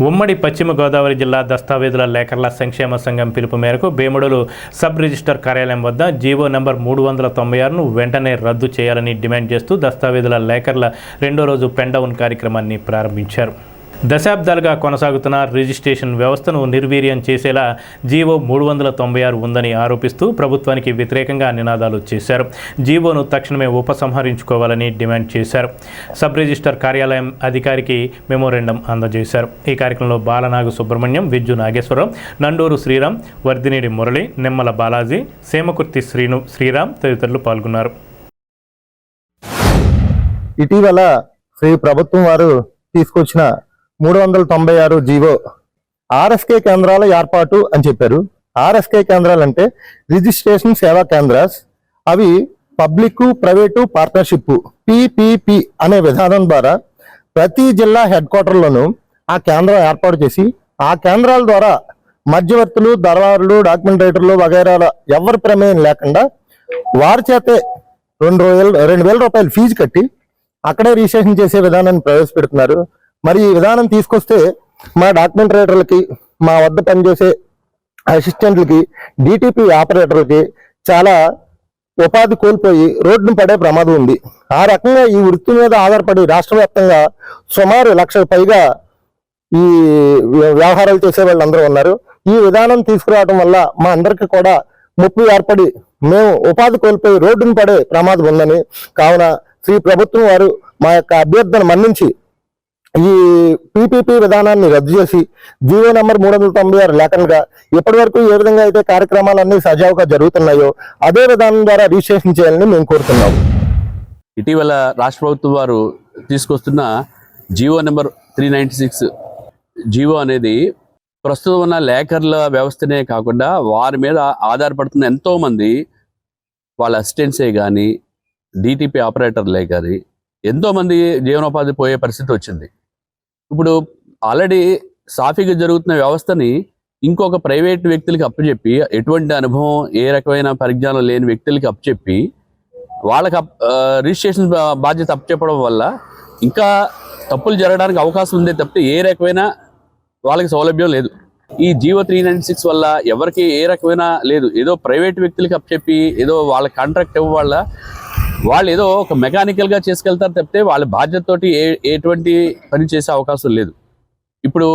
ఉమ్మడి పశ్చిమ గోదావరి జిల్లా దస్తావేజుల లేఖర్ల సంక్షేమ సంఘం పిలుపు మేరకు భీముడోలు సబ్ రిజిస్టర్ కార్యాలయం వద్ద జీవో నెంబర్ 396ను వెంటనే రద్దు చేయాలని డిమాండ్ చేస్తూ దస్తావేజుల లేఖర్ల రెండో రోజు పెండౌన్ కార్యక్రమాన్ని ప్రారంభించారు. దశాబ్దాలుగా కొనసాగుతున్న రిజిస్ట్రేషన్ వ్యవస్థను నిర్వీర్యం చేసేలా జీవో 396 ఉందని ఆరోపిస్తూ ప్రభుత్వానికి వ్యతిరేకంగా నినాదాలు చేశారు. జీవోను తక్షణమే ఉపసంహరించుకోవాలని డిమాండ్ చేశారు. సబ్ రిజిస్టర్ కార్యాలయం అధికారికి మెమోరెండం అందజేశారు. ఈ కార్యక్రమంలో బాలనాగు సుబ్రహ్మణ్యం, విజ్జు నాగేశ్వరరావు, నండూరు శ్రీరామ్, వర్ధినేడి మురళి, నిమ్మల బాలాజీ, సేమకుర్తి శ్రీరామ్ తదితరులు పాల్గొన్నారు. ఇటీవల శ్రీ ప్రభుత్వం వారు తీసుకొచ్చిన 396 జీవో ఆర్ఎస్కే కేంద్రాల ఏర్పాటు అని చెప్పారు. ఆర్ఎస్కే కేంద్రాలు అంటే రిజిస్ట్రేషన్ సేవా కేంద్రాస్. అవి పబ్లిక్ ప్రైవేటు పార్ట్నర్షిప్ పిపిపి అనే విధానం ద్వారా ప్రతి జిల్లా హెడ్ క్వార్టర్లోనూ ఆ కేంద్రం ఏర్పాటు చేసి ఆ కేంద్రాల ద్వారా మధ్యవర్తులు, దళారులు, డాక్యుమెంట్ రైటర్లు వగైరాల ఎవరి ప్రమేయం లేకుండా వారి చేతే 2,000 రూపాయలు ఫీజు కట్టి అక్కడే రిజిస్ట్రేషన్ చేసే విధానాన్ని ప్రవేశపెడుతున్నారు. మరి ఈ విధానం తీసుకొస్తే మా డాక్యుమెంట్ రైటర్లకి, మా వద్ద పనిచేసే అసిస్టెంట్లకి, డిటిపి ఆపరేటర్లకి చాలా ఉపాధి కోల్పోయి రోడ్డును పడే ప్రమాదం ఉంది. ఆ రకంగా ఈ వృత్తి మీద ఆధారపడి రాష్ట్ర వ్యాప్తంగా సుమారు 1,00,000 పైగా ఈ వ్యవహారాలు చేసే వాళ్ళందరూ ఉన్నారు. ఈ విధానం తీసుకురావడం వల్ల మా అందరికీ కూడా ముప్పు ఏర్పడి మేము ఉపాధి కోల్పోయి రోడ్డును పడే ప్రమాదం ఉందని, కావున శ్రీ ప్రభుత్వం వారు మా యొక్క అభ్యర్థన మన్నించి ఈ పిపిపి విధానాన్ని రద్దు చేసి జీవో నెంబర్ 396 లేఖలుగా ఇప్పటి వరకు ఏ విధంగా అయితే కార్యక్రమాలన్నీ సజావుగా జరుగుతున్నాయో అదే విధానం ద్వారా రిజిస్ట్రేషన్ చేయాలని మేము కోరుతున్నాం. ఇటీవల రాష్ట్ర ప్రభుత్వం వారు తీసుకొస్తున్న జీవో నెంబర్ 396 జీవో అనేది ప్రస్తుతం ఉన్న లేఖర్ల వ్యవస్థనే కాకుండా వారి మీద ఆధారపడుతున్న ఎంతోమంది వాళ్ళ అసిస్టెంట్సే కానీ, డిటిపి ఆపరేటర్లే కానీ ఎంతోమంది జీవనోపాధి పోయే పరిస్థితి వచ్చింది. ఇప్పుడు ఆల్రెడీ సాఫీగా జరుగుతున్న వ్యవస్థని ఇంకొక ప్రైవేట్ వ్యక్తులకి అప్పచెప్పి, ఎటువంటి అనుభవం ఏ రకమైన పరిజ్ఞానం లేని వ్యక్తులకి అప్పచెప్పి వాళ్ళకి రిజిస్ట్రేషన్ బాధ్యత అప్పచెప్పడం వల్ల ఇంకా తప్పులు జరగడానికి అవకాశం ఉందే తప్పితే ఏ రకమైన వాళ్ళకి సౌలభ్యం లేదు. ఈ జీవో 396 వల్ల ఎవరికి ఏ రకమైన లేదు. ఏదో ప్రైవేట్ వ్యక్తులకి అప్పచెప్పి ఏదో వాళ్ళ కాంట్రాక్ట్ ఇవ్వ వల్ల వాళ్ళు ఏదో ఒక మెకానికల్గా చేసుకెళ్తారు తప్పితే వాళ్ళ బాధ్యతతోటి ఎటువంటి పని చేసే అవకాశం లేదు. ఇప్పుడు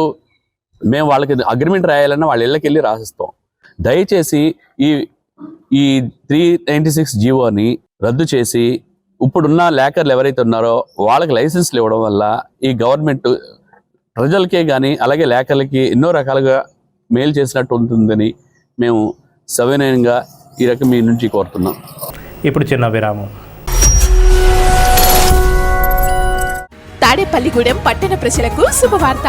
మేము వాళ్ళకి అగ్రిమెంట్ రాయాలన్నా వాళ్ళ ఇళ్ళకి వెళ్ళి రాసిస్తాం. దయచేసి ఈ 396 జీవోని రద్దు చేసి ఇప్పుడున్న లేఖర్లు ఎవరైతే ఉన్నారో వాళ్ళకి లైసెన్స్లు ఇవ్వడం వల్ల ఈ గవర్నమెంట్ ప్రజలకే కానీ అలాగే లేఖర్లకి ఎన్నో రకాలుగా మేలు చేసినట్టు ఉంటుందని మేము సవినయంగా ఈ రకం మీ నుంచి కోరుతున్నాం. ఇప్పుడు చిన్న విరామం. తాడేపల్లిగూడెం పట్టణ ప్రజలకు శుభవార్త.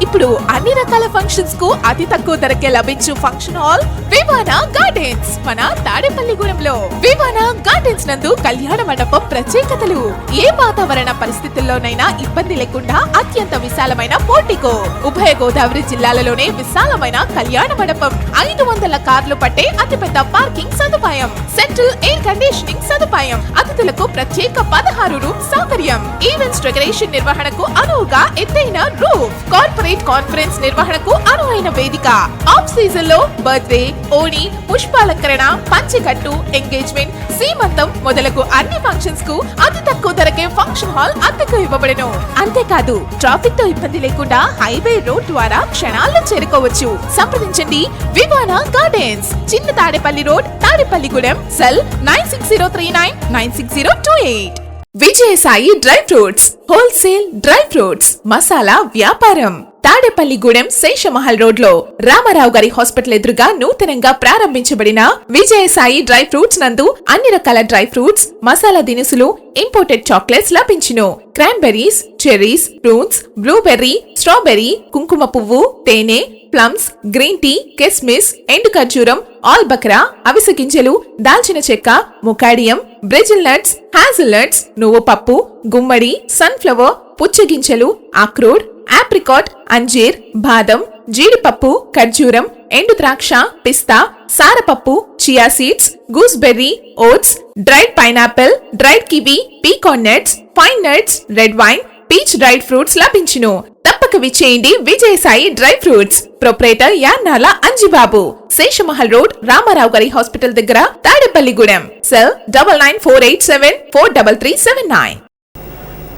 ఇప్పుడు అన్ని రకాల ఫంక్షన్స్ కు అతి తక్కువ ధరకే లభించు ఫంక్షన్ హాల్ వివానా గార్డెన్స్ మన తాడేపల్లిగూడెంలో. వివానా గార్డెన్స్ నందు కళ్యాణ మండపం ప్రత్యేకతలు. ఏ వాతావరణ పరిస్థితుల్లోనైనా ఇబ్బంది లేకుండా అత్యంత విశాలమైన పోర్టికో, ఉభయ గోదావరి జిల్లాలలోనే విశాలమైన కళ్యాణ మండపం, 500 కార్లు పట్టే అతిపెద్ద పార్కింగ్ సదుపాయం, సెంట్రల్ ఎయిర్ కండిషనింగ్ సదుపాయం, అతిథులకు ప్రత్యేక 16 రూమ్ సౌకర్యం, ఈవెంట్స్ డెకరేషన్ నిర్వహణ నిర్వహణకు అనువుగా ఎత్తైన రూఫ్, కార్పొరేట్ కాన్ఫరెన్స్ నిర్వహణకు అనువైన వేదిక, ఆఫ్ సీజన్ లో బర్త్డే, ఓణి, పుష్పాలంకరణ, పంచెకట్టు, ఎంగేజ్మెంట్, సీమంతం మొదలగు అన్ని ఫంక్షన్స్ కు అతి తక్కువ ధరకే ఫంక్షన్ హాల్ అద్దెకు ఇవ్వబడును. అంతేకాదు ట్రాఫిక్ తో ఇబ్బంది లేకుండా హైవే రోడ్ ద్వారా క్షణాల్లో చేరుకోవచ్చు. సంప్రదించండి వివానా గార్డెన్స్, చిన్న Tadepalli road, Tadepalligudem. Cell 9603996028. Vijayasai dry fruits, wholesale dry fruits masala వ్యాపారం. తాడేపల్లిగూడెం శేషమహల్ రోడ్ లో రామారావు గారి హాస్పిటల్ ఎదురుగా నూతనంగా ప్రారంభించబడిన విజయసాయి డ్రై ఫ్రూట్స్ నందు అన్ని రకాల డ్రై ఫ్రూట్స్, మసాలా దినుసులు, ఇంపోర్టెడ్ చాక్లెట్స్ లభించును. Cranberries, cherries, fruits, blueberry, strawberry, కుంకుమ పువ్వు, తేనె, ప్లమ్స్, గ్రీన్ టీ, కిస్మిస్, ఎండు ఖర్జూరం, ఆల్ బక్రా, అవిసె గింజలు, దాల్చిన చెక్క, ముకాడియం, బ్రెజిల్ నట్స్, హ్యాజిల్ నట్స్, నువ్వు పప్పు, గుమ్మడి, సన్ఫ్లవర్, పుచ్చగింజలు, అక్రోడ్, ఆప్రికాట్, అంజీర్, బాదం, జీడిపప్పు, ఖర్జూరం, ఎండు ద్రాక్ష, పిస్తా, సారపప్పు, chia seeds, gooseberry, oats, dried pineapple, dried kiwi, pecan nuts, fine nuts, red wine, peach dried fruits లభించును. తప్పక విచ్చేయండి Vijayasai dry fruits. Proprietor Yannala Anjibabu, Seshamahal road, Ramarao గారి హాస్పిటల్ దగ్గర, తాడేపల్లిగూడెం. సెల్ 9948743379.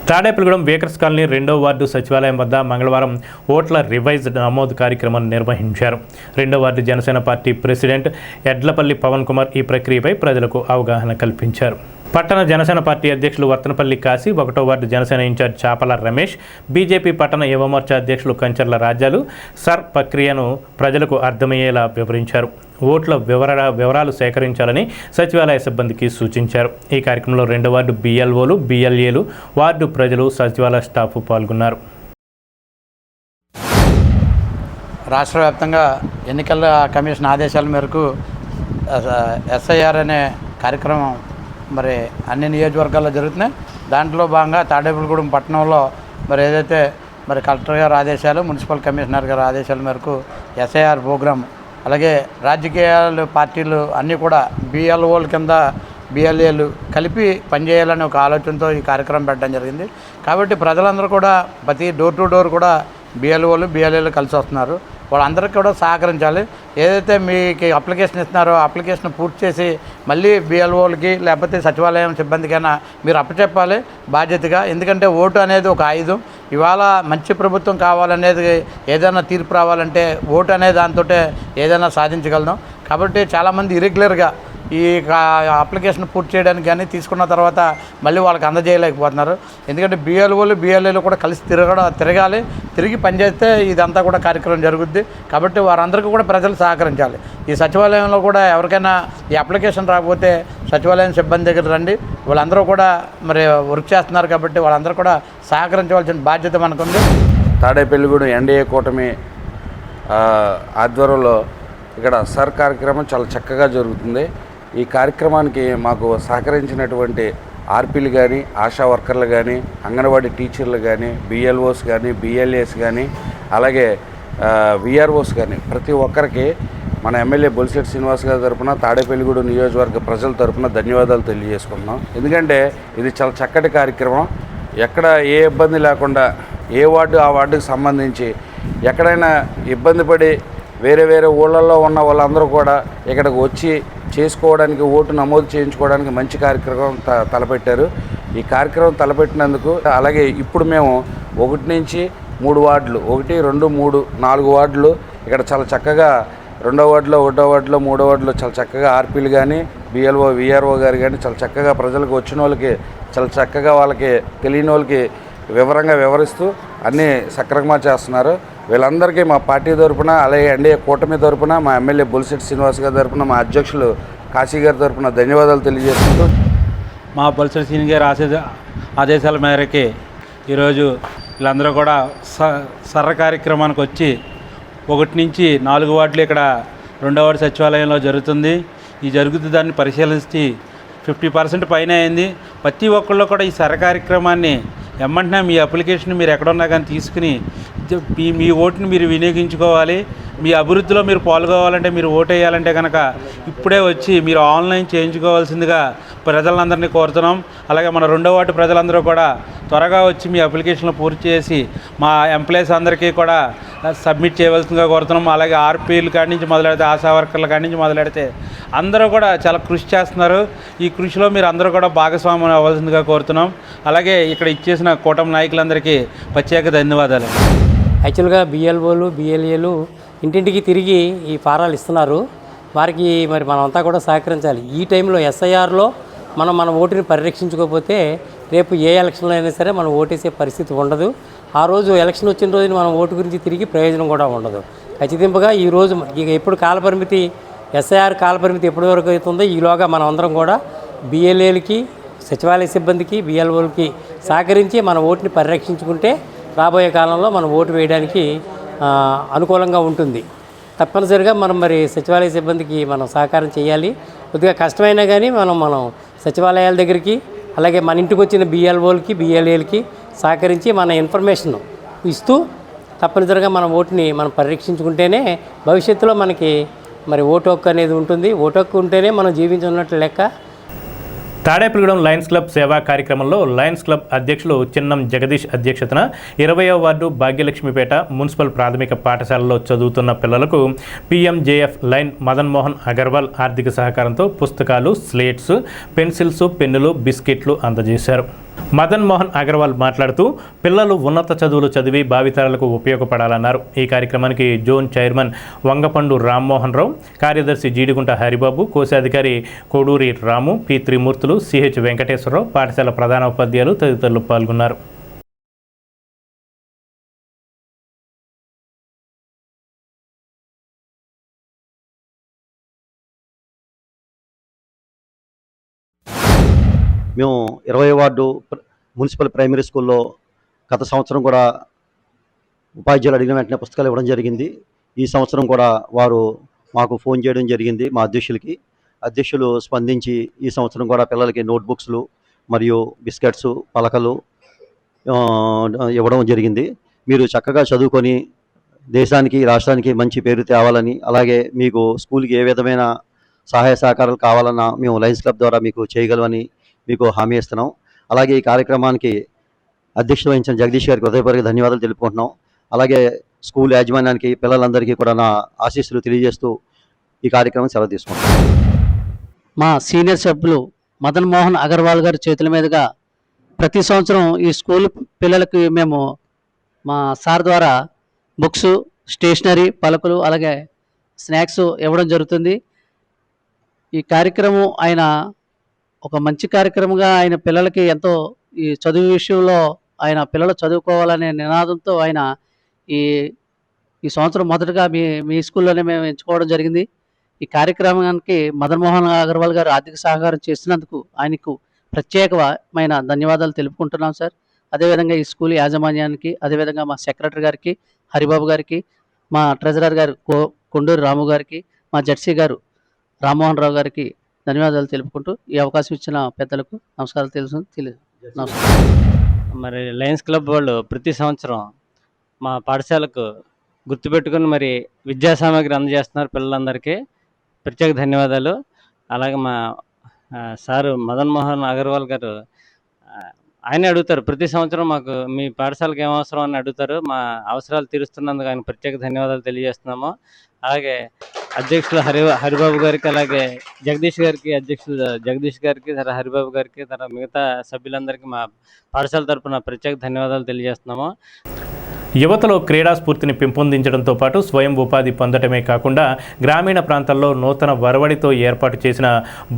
తాడేపల్లిగూడెం వేకర్స్ కాలనీ 2వ వార్డు సచివాలయం వద్ద మంగళవారం ఓట్ల రివైజ్ నమోదు కార్యక్రమాన్ని నిర్వహించారు. 2వ ward Janasena party president Edlapalli Pavan Kumar ఈ ప్రక్రియపై ప్రజలకు అవగాహన కల్పించారు. పట్టణ జనసేన పార్టీ అధ్యక్షులు వర్తనపల్లి కాశీ, 1వ వార్డు జనసేన ఇన్ఛార్జ్ చాపల రమేష్, బీజేపీ పట్టణ యువమోర్చా అధ్యక్షులు కంచర్ల రాజాలు సర్ ప్రక్రియను ప్రజలకు అర్థమయ్యేలా వివరించారు. ఓట్ల వివరాలు సేకరించాలని సచివాలయ సిబ్బందికి సూచించారు. ఈ కార్యక్రమంలో 2వ వార్డు బిఎల్ఓలు, బిఎల్ఏలు, వార్డు ప్రజలు, సచివాలయ స్టాఫ్ పాల్గొన్నారు. రాష్ట్ర వ్యాప్తంగా ఎన్నికల కమిషన్ ఆదేశాల మేరకు ఎస్ఐఆర్ అనే కార్యక్రమం మరి అన్ని నియోజకవర్గాల్లో జరుగుతున్నాయి. దాంట్లో భాగంగా తాడేపల్లిగూడెం పట్టణంలో మరి ఏదైతే మరి కలెక్టర్ గారి ఆదేశాలు, మున్సిపల్ కమిషనర్ గారి ఆదేశాల మేరకు ఎస్ఐఆర్ ప్రోగ్రాం, అలాగే రాజకీయాలు పార్టీలు అన్నీ కూడా బిఎల్ఓల కింద బిఎల్ఏలు కలిపి పనిచేయాలనే ఒక ఆలోచనతో ఈ కార్యక్రమం పెట్టడం జరిగింది. కాబట్టి ప్రజలందరూ కూడా ప్రతి డోర్ టు డోర్ కూడా బిఎల్ఓలు, బిఎల్ఏలు కలిసి వస్తున్నారు. వాళ్ళందరికీ కూడా సహకరించాలి. ఏదైతే మీకు అప్లికేషన్ ఇస్తున్నారో అప్లికేషన్ పూర్తి చేసి మళ్ళీ బిఎల్ఓలకి లేకపోతే సచివాలయం సిబ్బందికైనా మీరు అప్పచెప్పాలి బాధ్యతగా. ఎందుకంటే ఓటు అనేది ఒక ఆయుధం. ఇవాళ మంచి ప్రభుత్వం కావాలనేది, ఏదైనా తీర్పు రావాలంటే ఓటు అనే దాంతో ఏదైనా సాధించగలం. కాబట్టి చాలామంది ఇరెగ్యులర్గా ఈ అప్లికేషన్ పూర్తి చేయడానికి కానీ తీసుకున్న తర్వాత మళ్ళీ వాళ్ళకి అందజేయలేకపోతున్నారు. ఎందుకంటే బిఎల్ఓలు, బిఎల్ఏలు కూడా కలిసి తిరగాలి, తిరిగి పనిచేస్తే ఇదంతా కూడా కార్యక్రమం జరుగుద్ది. కాబట్టి వారందరికీ కూడా ప్రజలు సహకరించాలి. ఈ సచివాలయంలో కూడా ఎవరికైనా ఈ అప్లికేషన్ రాకపోతే సచివాలయం సిబ్బంది దగ్గర రండి. వాళ్ళందరూ కూడా మరి వర్క్ చేస్తున్నారు కాబట్టి వాళ్ళందరూ కూడా సహకరించవలసిన బాధ్యత మనకుంది. తాడేపల్లిగూడెం ఎన్డీఏ కూటమి ఆధ్వర్యంలో ఇక్కడ సర్ కార్యక్రమం చాలా చక్కగా జరుగుతుంది. ఈ కార్యక్రమానికి మాకు సహకరించినటువంటి ఆర్పీలు కానీ, ఆశా వర్కర్లు కానీ, అంగన్వాడీ టీచర్లు కానీ, బిఎల్ఓస్ కానీ, బిఎల్ఏస్ కానీ, అలాగే విఆర్ఓస్ కానీ ప్రతి ఒక్కరికి మన ఎమ్మెల్యే బొలిశెట్టి శ్రీనివాస్ గారి తరఫున, తాడేపల్లిగూడెం నియోజకవర్గ ప్రజల తరఫున ధన్యవాదాలు తెలియజేసుకుంటున్నాం. ఎందుకంటే ఇది చాలా చక్కటి కార్యక్రమం. ఎక్కడ ఏ ఇబ్బంది లేకుండా ఏ వార్డు ఆ వార్డుకి సంబంధించి ఎక్కడైనా ఇబ్బంది పడి వేరే వేరే ఊళ్ళల్లో ఉన్న వాళ్ళందరూ కూడా ఇక్కడికి వచ్చి చేసుకోవడానికి, ఓటు నమోదు చేయించుకోవడానికి మంచి కార్యక్రమం తలపెట్టారు. ఈ కార్యక్రమం తలపెట్టినందుకు అలాగే ఇప్పుడు మేము 1 నుంచి 3 వార్డులు, 1, 2, 3, 4 వార్డులు ఇక్కడ చాలా చక్కగా 2వ వార్డులో, 1వ వార్డులో, 3వ వార్డులో చాలా చక్కగా ఆర్పీలు కానీ, బిఎల్ఓ, విఆర్ఓ గారు కానీ చాలా చక్కగా ప్రజలకు వచ్చిన వాళ్ళకి చాలా చక్కగా వాళ్ళకి తెలియని వాళ్ళకి వివరంగా వివరిస్తూ అన్నీ సక్రమంగా చేస్తున్నారు. వీళ్ళందరికీ మా పార్టీ తరఫున, అలాగే ఎన్డీఏ కూటమి తరఫున, మా ఎమ్మెల్యే బొలిశెట్టి శ్రీనివాస్ గారి తరఫున, మా అధ్యక్షులు కాశీ గారి తరఫున ధన్యవాదాలు తెలియజేసుకుంటూ మా బొలిశెట్టి శ్రీని గారి ఆదేశాల మేరకి ఈరోజు వీళ్ళందరూ కూడా సర్ర కార్యక్రమానికి వచ్చి 1 నుంచి 4 వార్డులు ఇక్కడ 2వ వార్డు సచివాలయంలో జరుగుతుంది. ఈ జరుగుతున్న దాన్ని పరిశీలించి 50% పైన అయింది. ప్రతి ఒక్కళ్ళు కూడా ఈ సర్ర కార్యక్రమాన్ని ఎమ్మంటున్నా మీ అప్లికేషన్ మీరు ఎక్కడున్నా కానీ తీసుకుని మీ ఓటుని మీరు వినియోగించుకోవాలి. మీ అభివృద్ధిలో మీరు పాల్గొవాలంటే, మీరు ఓటు వేయాలంటే కనుక ఇప్పుడే వచ్చి మీరు ఆన్లైన్ చేయించుకోవాల్సిందిగా ప్రజలందరినీ కోరుతున్నాం. అలాగే మన 2వ వార్డు ప్రజలందరూ కూడా త్వరగా వచ్చి మీ అప్లికేషన్లు పూర్తి చేసి మా ఎంప్లాయీస్ అందరికీ కూడా సబ్మిట్ చేయవలసిందిగా కోరుతున్నాం. అలాగే ఆర్పీల కాడి నుంచి మొదలెడితే, ఆశా వర్కర్ల కాడి నుంచి మొదలెడితే అందరూ కూడా చాలా కృషి చేస్తున్నారు. ఈ కృషిలో మీరు అందరూ కూడా భాగస్వామ్యం అవ్వాల్సిందిగా కోరుతున్నాం. అలాగే ఇక్కడ ఇచ్చేసిన కూటమి నాయకులందరికీ ప్రత్యేక ధన్యవాదాలు. యాక్చువల్గా బిఎల్ఓలు బిఎల్ఏలు ఇంటింటికి తిరిగి ఈ ఫారాలు ఇస్తున్నారు. వారికి మరి మనమంతా కూడా సహకరించాలి. ఈ టైంలో ఎస్ఐఆర్లో మన ఓటుని పరిరక్షించుకోకపోతే రేపు ఏ ఎలక్షన్లో అయినా సరే మనం ఓటేసే పరిస్థితి ఉండదు. ఆ రోజు ఎలక్షన్ వచ్చిన రోజున మనం ఓటు గురించి తిరిగి ప్రయోజనం కూడా ఉండదు. ఖచ్చితంగా ఈరోజు ఇక ఎప్పుడు కాలపరిమితి, ఎస్ఐఆర్ కాలపరిమితి ఎప్పటి వరకు అవుతుందో ఈలోగా మనం అందరం కూడా బిఎల్ఏలకి, సచివాలయ సిబ్బందికి, బిఎల్ఓలకి సహకరించి మన ఓటుని పరిరక్షించుకుంటే రాబోయే కాలంలో మనం ఓటు వేయడానికి అనుకూలంగా ఉంటుంది. తప్పనిసరిగా మనం మరి సచివాలయ సిబ్బందికి మనం సహకారం చేయాలి. కొద్దిగా కష్టమైనా కానీ మనం సచివాలయాల దగ్గరికి, అలాగే మన ఇంటికి వచ్చిన బిఎల్ఓలకి బిఎల్ఏలకి సహకరించి మన ఇన్ఫర్మేషన్ ఇస్తూ తప్పనిసరిగా మన ఓటుని మనం పరిరక్షించుకుంటేనే భవిష్యత్తులో మనకి మరి ఓటు హక్కు అనేది ఉంటుంది. ఓటు హక్కు ఉంటేనే మనం జీవించున్నట్లు లెక్క. తాడేపల్లిగూడెం లయన్స్ క్లబ్ సేవా కార్యక్రమంలో లయన్స్ క్లబ్ అధ్యక్షులు చిన్నం జగదీష్ అధ్యక్షతన 20వ వార్డు భాగ్యలక్ష్మిపేట మున్సిపల్ ప్రాథమిక పాఠశాలలో చదువుతున్న పిల్లలకు PMJF లైన్ మదన్ మోహన్ అగర్వాల్ ఆర్థిక సహకారంతో పుస్తకాలు, స్లేట్స్, పెన్సిల్స్, పెన్నులు, బిస్కెట్లు అందజేశారు. మదన్ మోహన్ అగర్వాల్ మాట్లాడుతూ పిల్లలు ఉన్నత చదువులు చదివి భావితరాలకు ఉపయోగపడాలన్నారు. ఈ కార్యక్రమానికి జోన్ చైర్మన్ వంగపండు రామ్మోహన్ రావు, కార్యదర్శి జీడిగుంట హరిబాబు, కోశాధికారి కోడూరి రాము, పి త్రిమూర్తులు, CH వెంకటేశ్వరరావు, పాఠశాల ప్రధానోపాధ్యాయులు తదితరులు పాల్గొన్నారు. మేము 20వ వార్డు మున్సిపల్ ప్రైమరీ స్కూల్లో గత సంవత్సరం కూడా ఉపాధ్యాయులు అడిగిన వెంటనే పుస్తకాలు ఇవ్వడం జరిగింది. ఈ సంవత్సరం కూడా వారు మాకు ఫోన్ చేయడం జరిగింది. మా అధ్యక్షులు స్పందించి ఈ సంవత్సరం కూడా పిల్లలకి నోట్బుక్స్లు మరియు బిస్కెట్స్, పలకలు ఇవ్వడం జరిగింది. మీరు చక్కగా చదువుకొని దేశానికి, రాష్ట్రానికి మంచి పేరు తేవాలని, అలాగే మీకు స్కూల్కి ఏ విధమైన సహాయ సహకారాలు కావాలన్నా మేము లయన్స్ క్లబ్ ద్వారా మీకు చేయగలమని మీకు హామీ ఇస్తున్నాం. అలాగే ఈ కార్యక్రమానికి అధ్యక్షత వహించిన జగదీష్ గారికి హృదయపూర్వక ధన్యవాదాలు తెలుపుకుంటున్నాం. అలాగే స్కూల్ యాజమాన్యానికి, పిల్లలందరికీ కూడా నా ఆశీస్సులు తెలియజేస్తూ ఈ కార్యక్రమం సెలవు తీసుకుంటాం. మా సీనియర్ సభ్యులు మదన్ మోహన్ అగర్వాల్ గారి చేతుల మీదుగా ప్రతి సంవత్సరం ఈ స్కూల్ పిల్లలకి మేము మా సార్ ద్వారా బుక్స్, స్టేషనరీ, పలకలు, అలాగే స్నాక్స్ ఇవ్వడం జరుగుతుంది. ఈ కార్యక్రమం ఆయన ఒక మంచి కార్యక్రమంగా ఆయన పిల్లలకి ఎంతో ఈ చదువు విషయంలో ఆయన పిల్లలు చదువుకోవాలనే నినాదంతో ఆయన ఈ సంవత్సరం మొదటగా మీ స్కూల్లోనే మేము ఎంచుకోవడం జరిగింది. ఈ కార్యక్రమానికి మదన్ మోహన్ అగర్వాల్ గారు ఆర్థిక సహకారం చేసినందుకు ఆయనకు ప్రత్యేకమైన ధన్యవాదాలు తెలుపుకుంటున్నాం సార్. అదేవిధంగా ఈ స్కూల్ యాజమాన్యానికి, అదేవిధంగా మా సెక్రటరీ గారికి, హరిబాబు గారికి, మా ట్రెజరర్ గారు కొండూరు రాము గారికి, మా జడ్సీ గారు రామ్మోహన్ రావు గారికి ధన్యవాదాలు తెలుపుకుంటూ ఈ అవకాశం ఇచ్చిన పెద్దలకు నమస్కారాలు నమస్కారం. మరి లయన్స్ క్లబ్ వాళ్ళు ప్రతి సంవత్సరం మా పాఠశాలకు గుర్తుపెట్టుకుని మరి విద్యా సామాగ్రి అందజేస్తున్నారు పిల్లలందరికీ. ప్రత్యేక ధన్యవాదాలు. అలాగే మా సారు మదన్ మోహన్ అగర్వాల్ గారు ఆయనే అడుగుతారు ప్రతి సంవత్సరం మాకు మీ పాఠశాలకు ఏం అవసరం అని అడుగుతారు. మా అవసరాలు తీరుస్తున్నందుకు ఆయన ప్రత్యేక ధన్యవాదాలు తెలియజేస్తున్నాము. అలాగే అధ్యక్షులు హరిబాబు గారికి, అలాగే జగదీష్ గారికి, హరిబాబు గారికి, మిగతా సభ్యులందరికీ మా పాఠశాల తరపున ప్రత్యేక ధన్యవాదాలు తెలియజేస్తున్నాము. యువతలో క్రీడా స్ఫూర్తిని పెంపొందించడంతో పాటు స్వయం ఉపాధి పొందడమే కాకుండా గ్రామీణ ప్రాంతాల్లో నూతన వరవడితో ఏర్పాటు చేసిన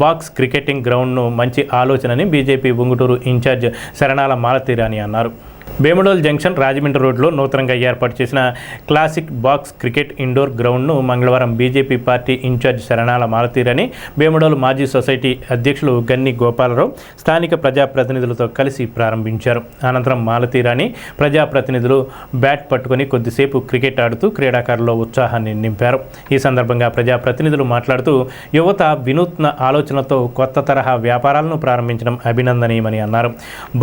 బాక్స్ క్రికెటింగ్ గ్రౌండ్ను మంచి ఆలోచనని బీజేపీ ఉంగుటూరు ఇన్ఛార్జ్ శరణాల మాలతీరాని అన్నారు. బేముడోల్ జంక్షన్ రాజమండ్రి రోడ్లో నూతనంగా ఏర్పాటు చేసిన క్లాసిక్ బాక్స్ క్రికెట్ ఇండోర్ గ్రౌండ్ను మంగళవారం బీజేపీ పార్టీ ఇన్ఛార్జ్ శరణాల మాలతీరాని, బేముడోల్ మాజీ సొసైటీ అధ్యక్షులు గన్ని గోపాలరావు స్థానిక ప్రజాప్రతినిధులతో కలిసి ప్రారంభించారు. అనంతరం మాలతీరాని ప్రజాప్రతినిధులు బ్యాట్ పట్టుకొని కొద్దిసేపు క్రికెట్ ఆడుతూ క్రీడాకారుల్లో ఉత్సాహాన్ని నింపారు. ఈ సందర్భంగా ప్రజాప్రతినిధులు మాట్లాడుతూ యువత వినూత్న ఆలోచనలతో కొత్త తరహా వ్యాపారాలను ప్రారంభించడం అభినందనీయమని అన్నారు.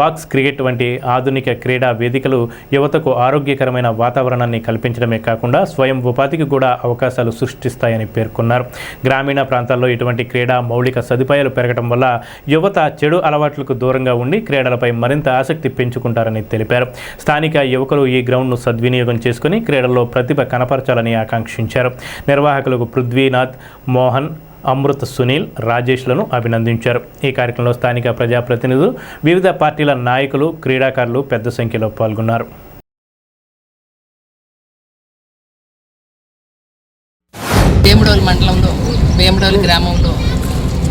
బాక్స్ క్రికెట్ వంటి ఆధునిక క్రీడా వేదికలు యువతకు ఆరోగ్యకరమైన వాతావరణాన్ని కల్పించడమే కాకుండా స్వయం ఉపాధికి కూడా అవకాశాలు సృష్టిస్తాయని పేర్కొన్నారు. గ్రామీణ ప్రాంతాల్లో ఇటువంటి క్రీడా మౌలిక సదుపాయాలు పెరగడం వల్ల యువత చెడు అలవాట్లకు దూరంగా ఉండి క్రీడలపై మరింత ఆసక్తి పెంచుకుంటారని తెలిపారు. స్థానిక యువకులు ఈ గ్రౌండ్ను సద్వినియోగం చేసుకుని క్రీడల్లో ప్రతిభ కనపరచాలని ఆకాంక్షించారు. నిర్వాహకులకు పృథ్వీనాథ్, మోహన్, అమృత్, సునీల్, రాజేష్లను అభినందించారు. ఈ కార్యక్రమంలో స్థానిక ప్రజాప్రతినిధులు, వివిధ పార్టీల నాయకులు, క్రీడాకారులు పెద్ద సంఖ్యలో పాల్గొన్నారు. వేముడోలు మండలంలో వేముడోలు గ్రామంలో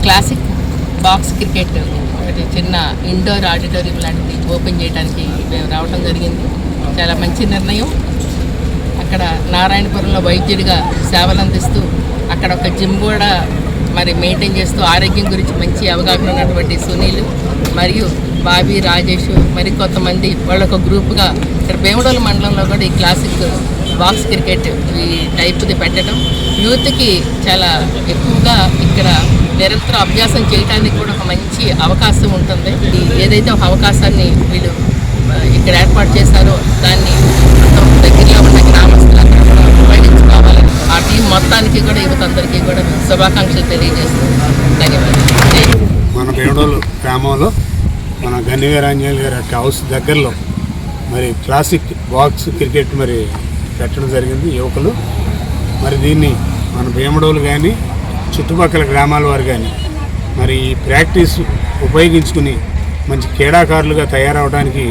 క్లాసిక్ బాక్స్ క్రికెట్ ఒకటి చిన్న ఇండోర్ ఆడిటోరియం లాంటిది ఓపెన్ చేయడానికి మేము రావడం జరిగింది. చాలా మంచి నిర్ణయం. అక్కడ నారాయణపురంలో వైద్యుడిగా సేవలు అందిస్తూ అక్కడ ఒక జిమ్ కూడా మరి మెయింటైన్ చేస్తూ ఆరోగ్యం గురించి మంచి అవగాహన ఉన్నటువంటి సునీల్ మరియు బాబీ, రాజేష్ మరి కొంతమంది వాళ్ళు ఒక గ్రూప్గా ఇక్కడ వేముడోలు మండలంలో కూడా ఈ క్లాసిక్ బాక్స్ క్రికెట్ ఈ టైప్ది పెట్టడం యూత్కి చాలా ఎక్కువగా ఇక్కడ నిరంతరం అభ్యాసం చేయడానికి కూడా ఒక మంచి అవకాశం ఉంటుంది. ఏదైతే ఒక అవకాశాన్ని వీళ్ళు ఇక్కడ ఏర్పాటు చేశారో దాన్ని దగ్గరలో ఉన్న గ్రామస్తులందరూ కూడా ఉపయోగించుకోవాలని ఆ టీం మొత్తానికి కూడా యువతందరికీ కూడా శుభాకాంక్షలు తెలియజేస్తున్నాను. ధన్యవాదాలు. మన వేముడోలు గ్రామంలో మన గన్నివీరాంజనేయులు గారి యొక్క హౌస్ దగ్గరలో మరి క్లాసిక్ బాక్స్ క్రికెట్ మరి పెట్టడం జరిగింది. యువకులు మరి దీన్ని మన వేముడోలు కానీ చుట్టుపక్కల గ్రామాల వారు కానీ మరి ఈ ప్రాక్టీస్ ఉపయోగించుకుని మంచి క్రీడాకారులుగా తయారవడానికి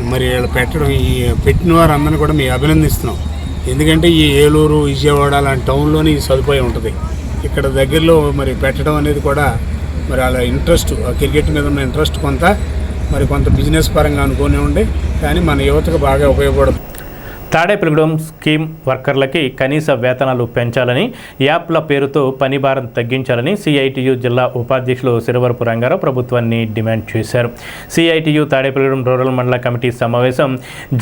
మరి వీళ్ళు పెట్టడం ఈ పెట్టిన వారు అందరినీ కూడా మేము అభినందిస్తున్నాం. ఎందుకంటే ఈ ఏలూరు, విజయవాడ లాంటి టౌన్లోని ఈ సదుపాయం ఉంటుంది. ఇక్కడ దగ్గరలో మరి పెట్టడం అనేది కూడా మరి వాళ్ళ ఇంట్రెస్ట్ క్రికెట్ మీద ఉన్న ఇంట్రెస్ట్ కొంత బిజినెస్ పరంగా అనుకునే ఉండే కానీ మన యువతకు బాగా ఉపయోగపడుతుంది. తాడేపల్లిగూడెం స్కీమ్ వర్కర్లకి కనీస వేతనాలు పెంచాలని, యాప్ల పేరుతో పని భారం తగ్గించాలని సిఐటియు జిల్లా ఉపాధ్యక్షులు సిరవరపు రంగారావు ప్రభుత్వాన్ని డిమాండ్ చేశారు. సిఐటియు తాడేపల్లిగూడెం రూరల్ మండల కమిటీ సమావేశం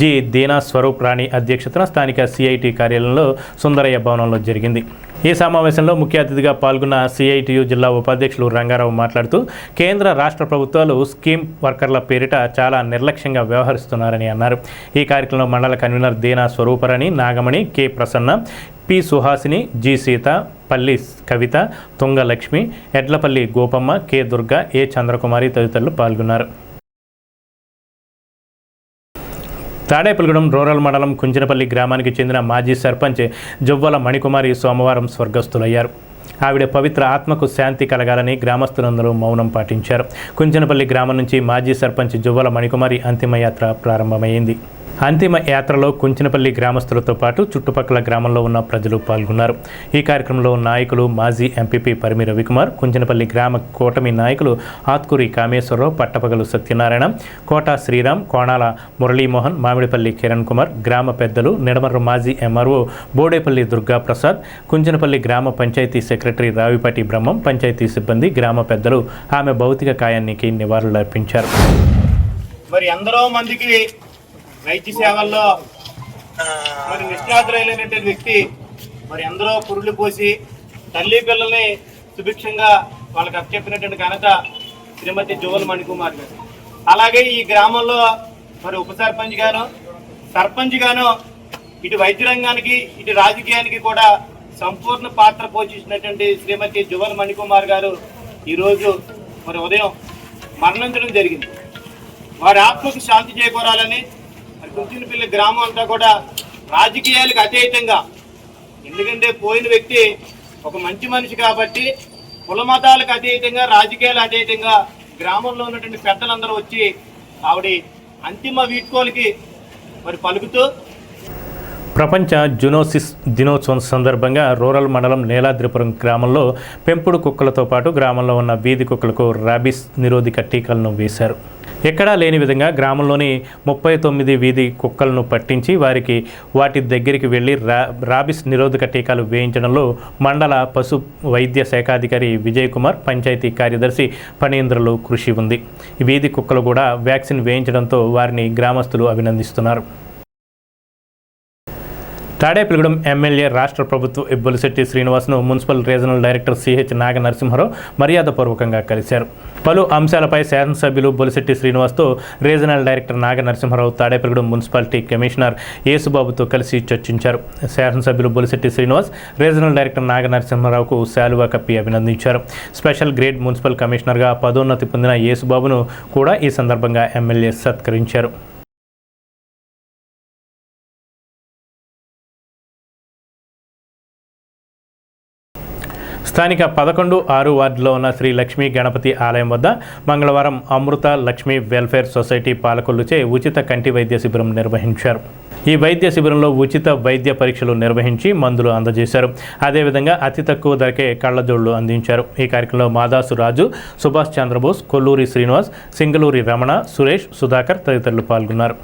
జి దీనా స్వరూప్ రాణి అధ్యక్షతన స్థానిక సిఐటి కార్యాలయంలో సుందరయ్య భవనంలో జరిగింది. ఈ సమావేశంలో ముఖ్య అతిథిగా పాల్గొన్న సిఐటియు జిల్లా ఉపాధ్యక్షులు రంగారావు మాట్లాడుతూ కేంద్ర రాష్ట్ర ప్రభుత్వాలు స్కీమ్ వర్కర్ల పేరిట చాలా నిర్లక్ష్యంగా వ్యవహరిస్తున్నారని అన్నారు. ఈ కార్యక్రమంలో మండల convener Deena Swarooparani, Nagamani, K Prasanna, P Suhasini, G Seetha, Palli Kavitha, Tungalakshmi, Edlapalli Gopamma, K Durga, A Chandrakumari తదితరులు పాల్గొన్నారు. తాడేపల్లిగూడెం రూరల్ మండలం కుంచినపల్లి గ్రామానికి చెందిన మాజీ సర్పంచ్ జువ్వల మణికుమారి సోమవారం స్వర్గస్థులయ్యారు. ఆవిడ పవిత్ర ఆత్మకు శాంతి కలగాలని గ్రామస్తులందరూ మౌనం పాటించారు. కుంచినపల్లి గ్రామం నుంచి మాజీ సర్పంచ్ జువ్వల మణికుమారి అంతిమయాత్ర ప్రారంభమైంది. అంతిమ యాత్రలో కుంచినపల్లి గ్రామస్తులతో పాటు చుట్టుపక్కల గ్రామంలో ఉన్న ప్రజలు పాల్గొన్నారు. ఈ కార్యక్రమంలో నాయకులు మాజీ ఎంపీపీ పరిమి రవికుమార్, కుంచినపల్లి గ్రామ కూటమి నాయకులు ఆత్కూరి కామేశ్వరరావు, పట్టపగలు సత్యనారాయణ, కోట శ్రీరామ్, కోణాల మురళీమోహన్, మామిడిపల్లి కిరణ్ కుమార్, గ్రామ పెద్దలు, నిడమర్రు మాజీ ఎంఆర్ఓ బోడేపల్లి దుర్గాప్రసాద్, కుంచినపల్లి గ్రామ పంచాయతీ సెక్రటరీ రావిపాటి బ్రహ్మం, పంచాయతీ సిబ్బంది, గ్రామ పెద్దలు ఆమె భౌతిక కాయానికి నివాళులర్పించారు. మరి ఎందరో మందికి వైద్య సేవల్లో మరి నిష్ణాతులైనటువంటి వ్యక్తి మరి ఎందరో పురుళ్ళు పోసి తల్లి పిల్లల్ని సుభిక్షంగా వాళ్ళకి అప్పచెప్పినటువంటి ఘనత శ్రీమతి జువ్వల మణికుమార్ గారు. అలాగే ఈ గ్రామంలో మరి ఉప సర్పంచ్ గాను, సర్పంచ్ గాను ఇటు వైద్య రంగానికి ఇటు రాజకీయానికి కూడా సంపూర్ణ పాత్ర పోషించినటువంటి శ్రీమతి జువ్వల మణికుమార్ గారు ఈరోజు మరి ఉదయం మరణించడం జరిగింది. వారి ఆత్మకు శాంతి చేకూరాలని కుంచినపల్లి గ్రామం అంతా కూడా రాజకీయాలకు అతీతంగా, ఎందుకంటే పోయిన వ్యక్తి ఒక మంచి మనిషి కాబట్టి కుల మతాలకు అతీతంగా, రాజకీయాలకు అతీతంగా గ్రామంలో ఉన్నటువంటి పెద్దలందరూ వచ్చి ఆవిడ అంతిమ వీడ్కోలకి మరి పలుకుతూ ప్రపంచ జూనోసిస్ దినోత్సవం సందర్భంగా రూరల్ మండలం నీలాద్రిపురం గ్రామంలో పెంపుడు కుక్కలతో పాటు గ్రామంలో ఉన్న వీధి కుక్కలకు రాబిస్ నిరోధక టీకాలను వేశారు. ఎక్కడా లేని విధంగా గ్రామంలోని 39 వీధి కుక్కలను పట్టించి వాటి దగ్గరికి వెళ్లి రాబిస్ నిరోధక టీకాలు వేయించడంలో మండల పశు వైద్య శాఖాధికారి విజయ్ కుమార్, పంచాయతీ కార్యదర్శి ఫణీంద్రలు కృషి ఉంది. ఈ వీధి కుక్కలు కూడా వ్యాక్సిన్ వేయించడంతో వారిని గ్రామస్తులు అభినందిస్తున్నారు. తాడేపల్లిగూడెం ఎమ్మెల్యే రాష్ట్ర ప్రభుత్వ బొలిశెట్టి శ్రీనివాస్ను municipal regional director CH Naga Narasimharao మర్యాదపూర్వకంగా కలిశారు. పలు అంశాలపై శాసనసభ్యులు బొలిశెట్టి శ్రీనివాస్తో regional director Naga Narasimharao Tadepalligudem municipality commissioner యేసుబాబుతో కలిసి చర్చించారు. శాసనసభ్యులు బొలిశెట్టి శ్రీనివాస్ రీజనల్ డైరెక్టర్ నాగ నరసింహారావుకు శాలువా కప్పి అభినందించారు. స్పెషల్ గ్రేడ్ మున్సిపల్ కమిషనర్గా పదోన్నతి పొందిన యేసుబాబును కూడా ఈ సందర్భంగా ఎమ్మెల్యే సత్కరించారు. స్థానిక 11-6 వార్డులో ఉన్న శ్రీ లక్ష్మీ గణపతి ఆలయం వద్ద మంగళవారం అమృత లక్ష్మీ వెల్ఫేర్ సొసైటీ పాలకొల్లుచే ఉచిత కంటి వైద్య శిబిరం నిర్వహించారు. ఈ వైద్య శిబిరంలో ఉచిత వైద్య పరీక్షలు నిర్వహించి మందులు అందజేశారు. అదేవిధంగా అతి తక్కువ ధరకే కళ్ళజోళ్లు అందించారు. ఈ కార్యక్రమంలో మాదాసు రాజు, సుభాష్ చంద్రబోస్, కొల్లూరి శ్రీనివాస్, సింగళూరి రమణ, సురేష్, సుధాకర్ తదితరులు పాల్గొన్నారు.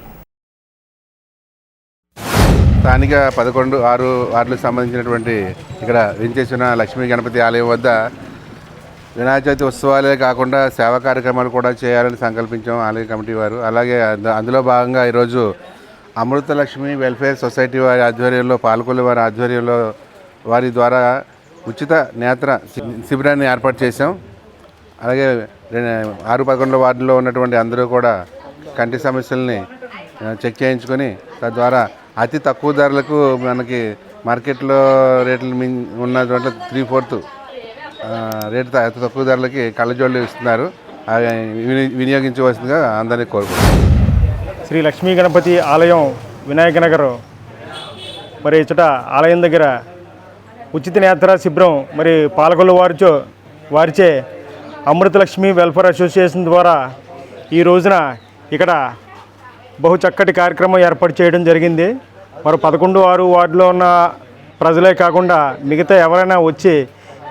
స్థానిక 11-6 వార్డులకు సంబంధించినటువంటి ఇక్కడ వెంచేసిన లక్ష్మీ గణపతి ఆలయం వద్ద వినాయక చవితి ఉత్సవాలే కాకుండా సేవా కార్యక్రమాలు కూడా చేయాలని సంకల్పించాం ఆలయ కమిటీ వారు. అలాగే అందులో భాగంగా ఈరోజు అమృత లక్ష్మి వెల్ఫేర్ సొసైటీ వారి ఆధ్వర్యంలో, పాలకొల్లు వారి ఆధ్వర్యంలో వారి ద్వారా ఉచిత నేత్ర శిబిరాన్ని ఏర్పాటు చేశాం. అలాగే 6-11 వార్డులో ఉన్నటువంటి అందరూ కూడా కంటి సమస్యల్ని చెక్ చేయించుకొని తద్వారా అతి తక్కువ ధరలకు మనకి మార్కెట్లో రేట్లు ఉన్నటువంటి 3/4 రేటు అతి తక్కువ ధరలకి కళ్ళజోళ్ళు ఇస్తున్నారు. వినియోగించవలసిందిగా అందరినీ కోరుకుంటున్నాం. శ్రీ లక్ష్మీ గణపతి ఆలయం వినాయక నగర్ మరి ఇచ్చట ఆలయం దగ్గర ఉచిత నేత్ర శిబిరం మరి పాలకొల్లు వారిచే అమృత లక్ష్మి వెల్ఫేర్ అసోసియేషన్ ద్వారా ఈ రోజున ఇక్కడ బహు చక్కటి కార్యక్రమం ఏర్పాటు చేయడం జరిగింది. మరి 11-6 వార్డులో ఉన్న ప్రజలే కాకుండా మిగతా ఎవరైనా వచ్చి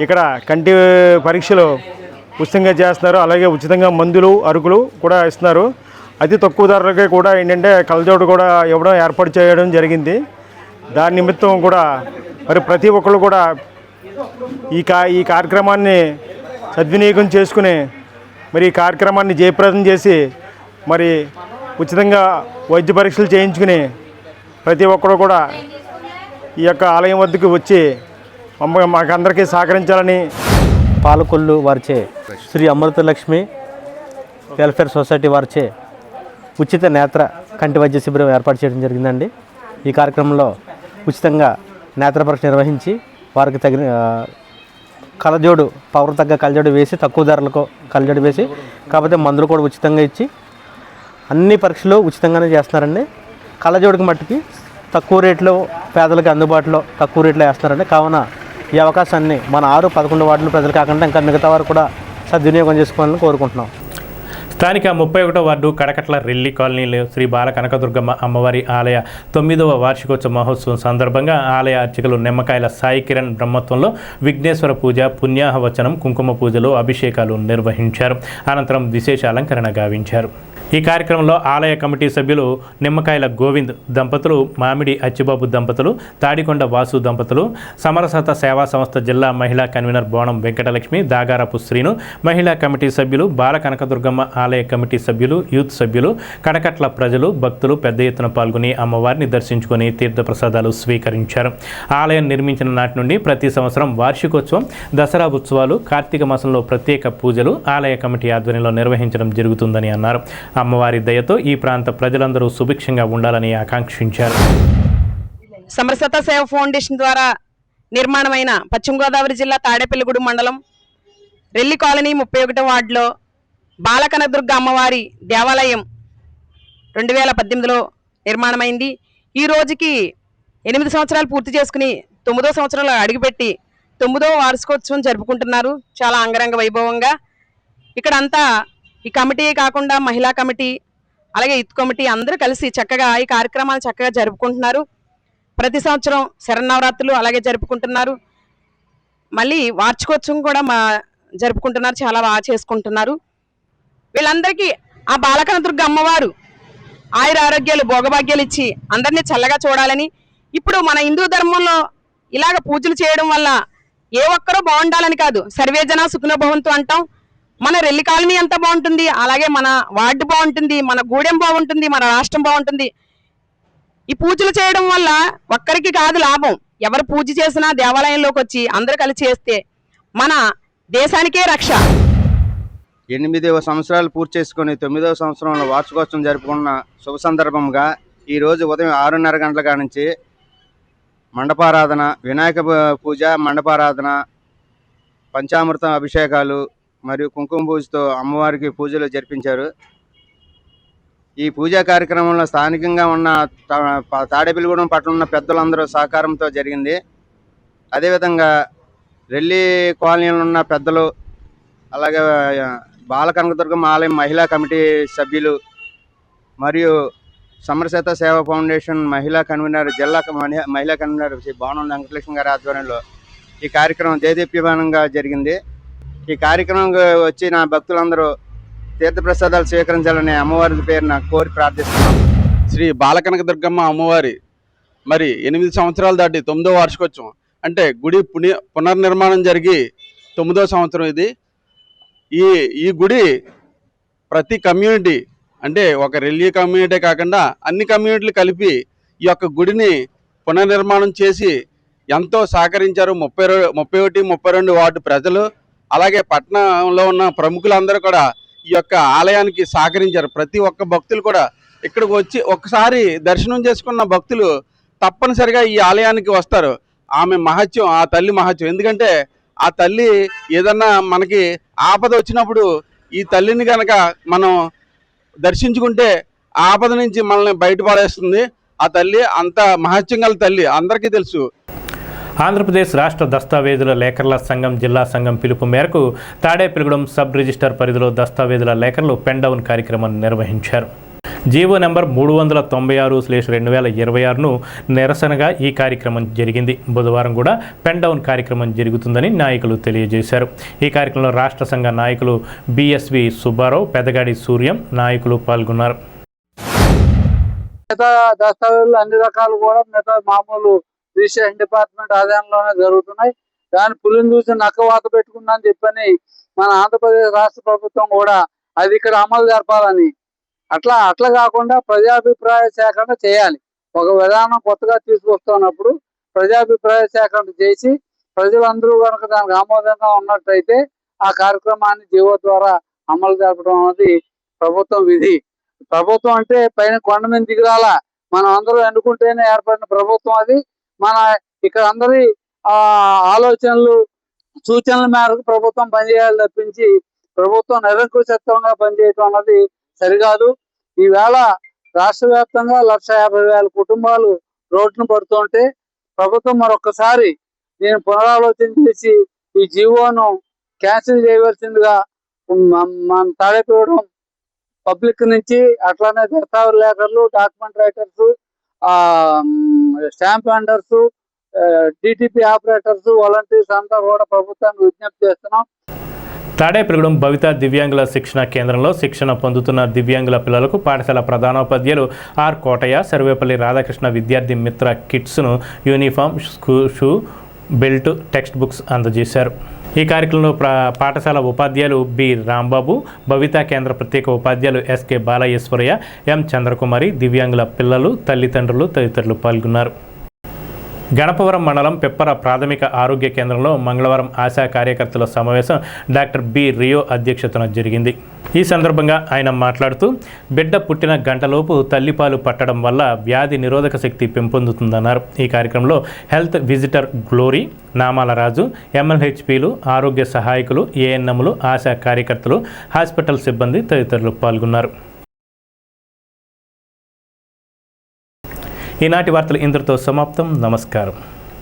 ఇక్కడ కంటి పరీక్షలు ఉచితంగా చేస్తున్నారు. అలాగే ఉచితంగా మందులు, అరుకులు కూడా ఇస్తున్నారు. అతి తక్కువ ధరలకే కూడా ఏంటంటే కళ్ళజోడు కూడా ఇవ్వడం ఏర్పాటు చేయడం జరిగింది. దాని నిమిత్తం కూడా మరి ప్రతి ఒక్కరు కూడా ఈ కార్యక్రమాన్ని సద్వినియోగం చేసుకుని మరి ఈ కార్యక్రమాన్ని జయప్రదం చేసి మరి ఉచితంగా వైద్య పరీక్షలు చేయించుకుని ప్రతి ఒక్కరు కూడా ఈ యొక్క ఆలయం వద్దకు వచ్చి మాకందరికీ సహకరించాలని పాలకొల్లు వారిచే శ్రీ అమృతలక్ష్మి వెల్ఫేర్ సొసైటీ వారిచే ఉచిత నేత్ర కంటి వైద్య శిబిరం ఏర్పాటు చేయడం జరిగిందండి. ఈ కార్యక్రమంలో ఉచితంగా నేత్ర పరీక్ష నిర్వహించి వారికి తగిన కళ్ళజోడు పవర్ తగ్గ కళ్ళజోడు వేసి తక్కువ ధరలకు కళ్ళజోడు వేసి కాకపోతే మందులు కూడా ఉచితంగా ఇచ్చి అన్ని పరీక్షలు ఉచితంగానే చేస్తున్నారండి. కళ్ళజోడుకి మట్టుకి తక్కువ రేట్లో పేదలకు అందుబాటులో తక్కువ రేట్లో వేస్తున్నారండి. కావున ఈ అవకాశాన్ని మన 6-11 వార్డుల ప్రజలు కాకుండా ఇంకా మిగతా వారు కూడా సద్వినియోగం చేసుకోవాలని కోరుకుంటున్నాం. స్థానిక 31వ వార్డు కడకట్ల రెల్లి కాలనీలో శ్రీ బాల కనకదుర్గమ్మ అమ్మవారి ఆలయ 9వ వార్షికోత్సవ మహోత్సవం సందర్భంగా ఆలయ అర్చకులు నిమ్మకాయల సాయి కిరణ్ బ్రహ్మత్వంలో విఘ్నేశ్వర పూజ, పుణ్యాహవచనం, కుంకుమ పూజలు, అభిషేకాలు నిర్వహించారు. అనంతరం విశేష అలంకరణ గావించారు. ఈ కార్యక్రమంలో ఆలయ కమిటీ సభ్యులు నిమ్మకాయల గోవింద్ దంపతులు, మామిడి అచ్చిబాబు దంపతులు, తాడికొండ వాసు దంపతులు, సమరసత సేవా సంస్థ జిల్లా మహిళా కన్వీనర్ బోణం వెంకటలక్ష్మి, దాగారపు శ్రీను, మహిళా కమిటీ సభ్యులు, బాల కనకదుర్గమ్మ ఆలయ కమిటీ సభ్యులు, యూత్ సభ్యులు, కడకట్ల ప్రజలు, భక్తులు పెద్ద ఎత్తున పాల్గొని అమ్మవారిని దర్శించుకొని తీర్థప్రసాదాలు స్వీకరించారు. ఆలయం నిర్మించిన నాటి నుండి ప్రతి సంవత్సరం వార్షికోత్సవం, దసరా ఉత్సవాలు, కార్తీక మాసంలో ప్రత్యేక పూజలు ఆలయ కమిటీ ఆధ్వర్యంలో నిర్వహించడం జరుగుతుందని అన్నారు. అమ్మవారి దయతో ఈ ప్రాంత ప్రజలందరూ సుభిక్షంగా ఉండాలని ఆకాంక్షించారు. సమరసత సేవ ఫౌండేషన్ ద్వారా నిర్మాణమైన పశ్చిమ గోదావరి జిల్లా తాడేపల్లిగూడెం మండలం రెల్లి కాలనీ 31వ వార్డులో బాలకనదుర్గ అమ్మవారి దేవాలయం 2018లో నిర్మాణమైంది. ఈ రోజుకి 8 సంవత్సరాలు పూర్తి చేసుకుని 9వ సంవత్సరంలో అడుగుపెట్టి 9వ వార్షికోత్సవం జరుపుకుంటున్నారు చాలా అంగరంగ వైభవంగా. ఇక్కడంతా ఈ కమిటీ కాకుండా మహిళా కమిటీ అలాగే యూత్ కమిటీ అందరూ కలిసి చక్కగా ఈ కార్యక్రమాలు చక్కగా జరుపుకుంటున్నారు. ప్రతి సంవత్సరం శరన్నవరాత్రులు అలాగే జరుపుకుంటున్నారు. మళ్ళీ వార్షికోత్సవం కూడా జరుపుకుంటున్నారు. చాలా బాగా చేసుకుంటున్నారు. వీళ్ళందరికీ ఆ బాలకనదుర్గ అమ్మవారు ఆయుర ఆరోగ్యాలు భోగభాగ్యాలు ఇచ్చి అందరినీ చల్లగా చూడాలని, ఇప్పుడు మన హిందూ ధర్మంలో ఇలాగ పూజలు చేయడం వల్ల ఏ ఒక్కరూ బాగుండాలని కాదు, సర్వే జన సుఖినో భవంతు అంటాం. మన రెల్లి కాలనీ అంతా బాగుంటుంది, అలాగే మన వార్డు బాగుంటుంది, మన గూడెం బాగుంటుంది, మన రాష్ట్రం బాగుంటుంది. ఈ పూజలు చేయడం వల్ల ఒక్కరికి కాదు లాభం, ఎవరు పూజ చేసినా దేవాలయంలోకి వచ్చి అందరు కలిసి చేస్తే మన దేశానికే రక్ష. 8వ సంవత్సరాలు పూర్తి చేసుకుని 9వ సంవత్సరంలో వార్షికోత్సవం జరుపుకున్న శుభ సందర్భంగా ఈరోజు ఉదయం 6:30 గంటల నుంచి మండపారాధన, వినాయక పూజ, మండపారాధన, పంచామృత అభిషేకాలు మరియు కుంకుమ పూజతో అమ్మవారికి పూజలు జరిపించారు. ఈ పూజా కార్యక్రమంలో స్థానికంగా ఉన్న తాడేపల్లిగూడెం పట్టణంలో ఉన్న పెద్దలందరూ సహకారంతో జరిగింది. అదేవిధంగా రెల్లి కాలనీలో ఉన్న పెద్దలు, అలాగే బాలకనకదుర్గమ్మ ఆలయం మహిళా కమిటీ సభ్యులు మరియు సమరసేత సేవా ఫౌండేషన్ మహిళా కన్వీనర్, జిల్లా మహిళా కన్వీనర్ శ్రీ భవనం వెంకటలక్ష్మి గారి ఆధ్వర్యంలో ఈ కార్యక్రమం దేదీప్యమానంగా జరిగింది. ఈ కార్యక్రమం వచ్చిన భక్తులందరూ తీర్థప్రసాదాలు స్వీకరించాలని అమ్మవారి పేరున కోరి ప్రార్థిస్తున్నాం. శ్రీ బాలకనకదుర్గమ్మ అమ్మవారి మరి 8 సంవత్సరాలు దాటి 9వ వార్షికోత్సవం, అంటే గుడి పునర్నిర్మాణం జరిగి 9వ సంవత్సరం ఇది. ఈ గుడి ప్రతి కమ్యూనిటీ, అంటే ఒక రెల్లి కమ్యూనిటీ కాకుండా అన్ని కమ్యూనిటీలు కలిపి ఈ యొక్క గుడిని పునర్నిర్మాణం చేసి ఎంతో సహకరించారు. 31, 32 వార్డు ప్రజలు, అలాగే పట్టణంలో ఉన్న ప్రముఖులందరూ కూడా ఈ యొక్క ఆలయానికి సహకరించారు. ప్రతి ఒక్క భక్తులు కూడా ఇక్కడికి వచ్చి ఒక్కసారి దర్శనం చేసుకున్న భక్తులు తప్పనిసరిగా ఈ ఆలయానికి వస్తారు. ఆమె మహత్యం, ఆ తల్లి మహత్యం. ఎందుకంటే ఆ తల్లి ఏదన్నా మనకి ఆపద వచ్చినప్పుడు ఈ తల్లిని కనుక మనం దర్శించుకుంటే ఆపద నుంచి మనల్ని బయటపడేస్తుంది. ఆ తల్లి అంత మహత్యం గల తల్లి అందరికీ తెలుసు. ఆంధ్రప్రదేశ్ రాష్ట్ర దస్తావేజుల లేఖర్ల సంఘం జిల్లా సంఘం పిలుపు మేరకు తాడేపల్లిగూడెం సబ్ రిజిస్టర్ పరిధిలో దస్తావేజుల లేఖర్లు పెన్ డౌన్ కార్యక్రమాన్ని నిర్వహించారు. జీవో నెంబర్ 396/2026ను నిరసనగా ఈ కార్యక్రమం జరిగింది. బుధవారం కూడా పెన్ డౌన్ కార్యక్రమం జరుగుతుందని నాయకులు తెలియజేశారు. ఈ కార్యక్రమంలో రాష్ట్ర సంఘ నాయకులు బిఎస్వి సుబ్బారావు, పెదగాడి సూర్యం నాయకులు పాల్గొన్నారు. మిగతా దస్తావేజులు అన్ని రకాలు కూడా మిగతా మామూలు రిజిస్ట్రేషన్ డిపార్ట్మెంట్ ఆదాయంలోనే జరుగుతున్నాయి. దాని పులిని చూసి నక్కవాత పెట్టుకుందని చెప్పని మన ఆంధ్రప్రదేశ్ రాష్ట్ర ప్రభుత్వం కూడా అది ఇక్కడ అమలు జరపాలని, అట్లా కాకుండా ప్రజాభిప్రాయ సేకరణ చేయాలి. ఒక విధానం కొత్తగా తీసుకొస్తున్నప్పుడు ప్రజాభిప్రాయ సేకరణ చేసి ప్రజలందరూ కనుక దానికి ఆమోదంగా ఉన్నట్టయితే ఆ కార్యక్రమాన్ని జీవో ద్వారా అమలు జరపడం అనేది ప్రభుత్వం విధి. ప్రభుత్వం అంటే పైన కొండ మీద దిగిరాల, మనం అందరూ ఎన్నుకుంటేనే ఏర్పడిన ప్రభుత్వం అది. మన ఇక్కడ అందరి ఆలోచనలు, సూచనల మేరకు ప్రభుత్వం పనిచేయాలి తప్పించి ప్రభుత్వం నిరంకుశత్వంగా పనిచేయటం అన్నది సరికాదు. ఈవేళ రాష్ట్ర వ్యాప్తంగా 150,000 కుటుంబాలు రోడ్డును పడుతుంటే ప్రభుత్వం మరొకసారి నేను పునరాలోచన చేసి ఈ జీవోను క్యాన్సిల్ చేయవలసిందిగా మన తాడేపల్లిగూడెం పబ్లిక్ నుంచి, అట్లానే దస్తావేజు లేఖర్లు, document writers, stamp vendors, DTP operators, volunteers అంతా కూడా ప్రభుత్వాన్ని విజ్ఞప్తి చేస్తున్నాం. తాడేపల్లిగూడెం భవిత దివ్యాంగుల శిక్షణ కేంద్రంలో శిక్షణ పొందుతున్న దివ్యాంగుల పిల్లలకు పాఠశాల ప్రధానోపాధ్యాయులు ఆర్ కోటయ్య, సర్వేపల్లి రాధాకృష్ణ విద్యార్థి మిత్ర కిట్స్ను, uniform, shoe, belt, text books అందజేశారు. ఈ కార్యక్రమంలో పాఠశాల ఉపాధ్యాయులు బి రాంబాబు, భవిత కేంద్ర ప్రత్యేక ఉపాధ్యాయులు ఎస్కే బాలయేశ్వరయ్య, ఎం చంద్రకుమారి, దివ్యాంగుల పిల్లలు, తల్లిదండ్రులు తదితరులు పాల్గొన్నారు. గణపవరం మండలం పెప్పర ప్రాథమిక ఆరోగ్య కేంద్రంలో మంగళవారం ఆశా కార్యకర్తల సమావేశం డాక్టర్ బి రియో అధ్యక్షతన జరిగింది. ఈ సందర్భంగా ఆయన మాట్లాడుతూ బిడ్డ పుట్టిన గంటలోపు తల్లిపాలు పట్టడం వల్ల వ్యాధి నిరోధక శక్తి పెంపొందుతుందన్నారు. ఈ కార్యక్రమంలో హెల్త్ విజిటర్ గ్లోరీ, నామాల రాజు, MLHPలు, ఆరోగ్య సహాయకులు, ANMలు, ఆశా కార్యకర్తలు, హాస్పిటల్ సిబ్బంది తదితరులు పాల్గొన్నారు. ఈనాటి వార్తలు ఇంతటితో సమాప్తం. నమస్కారం.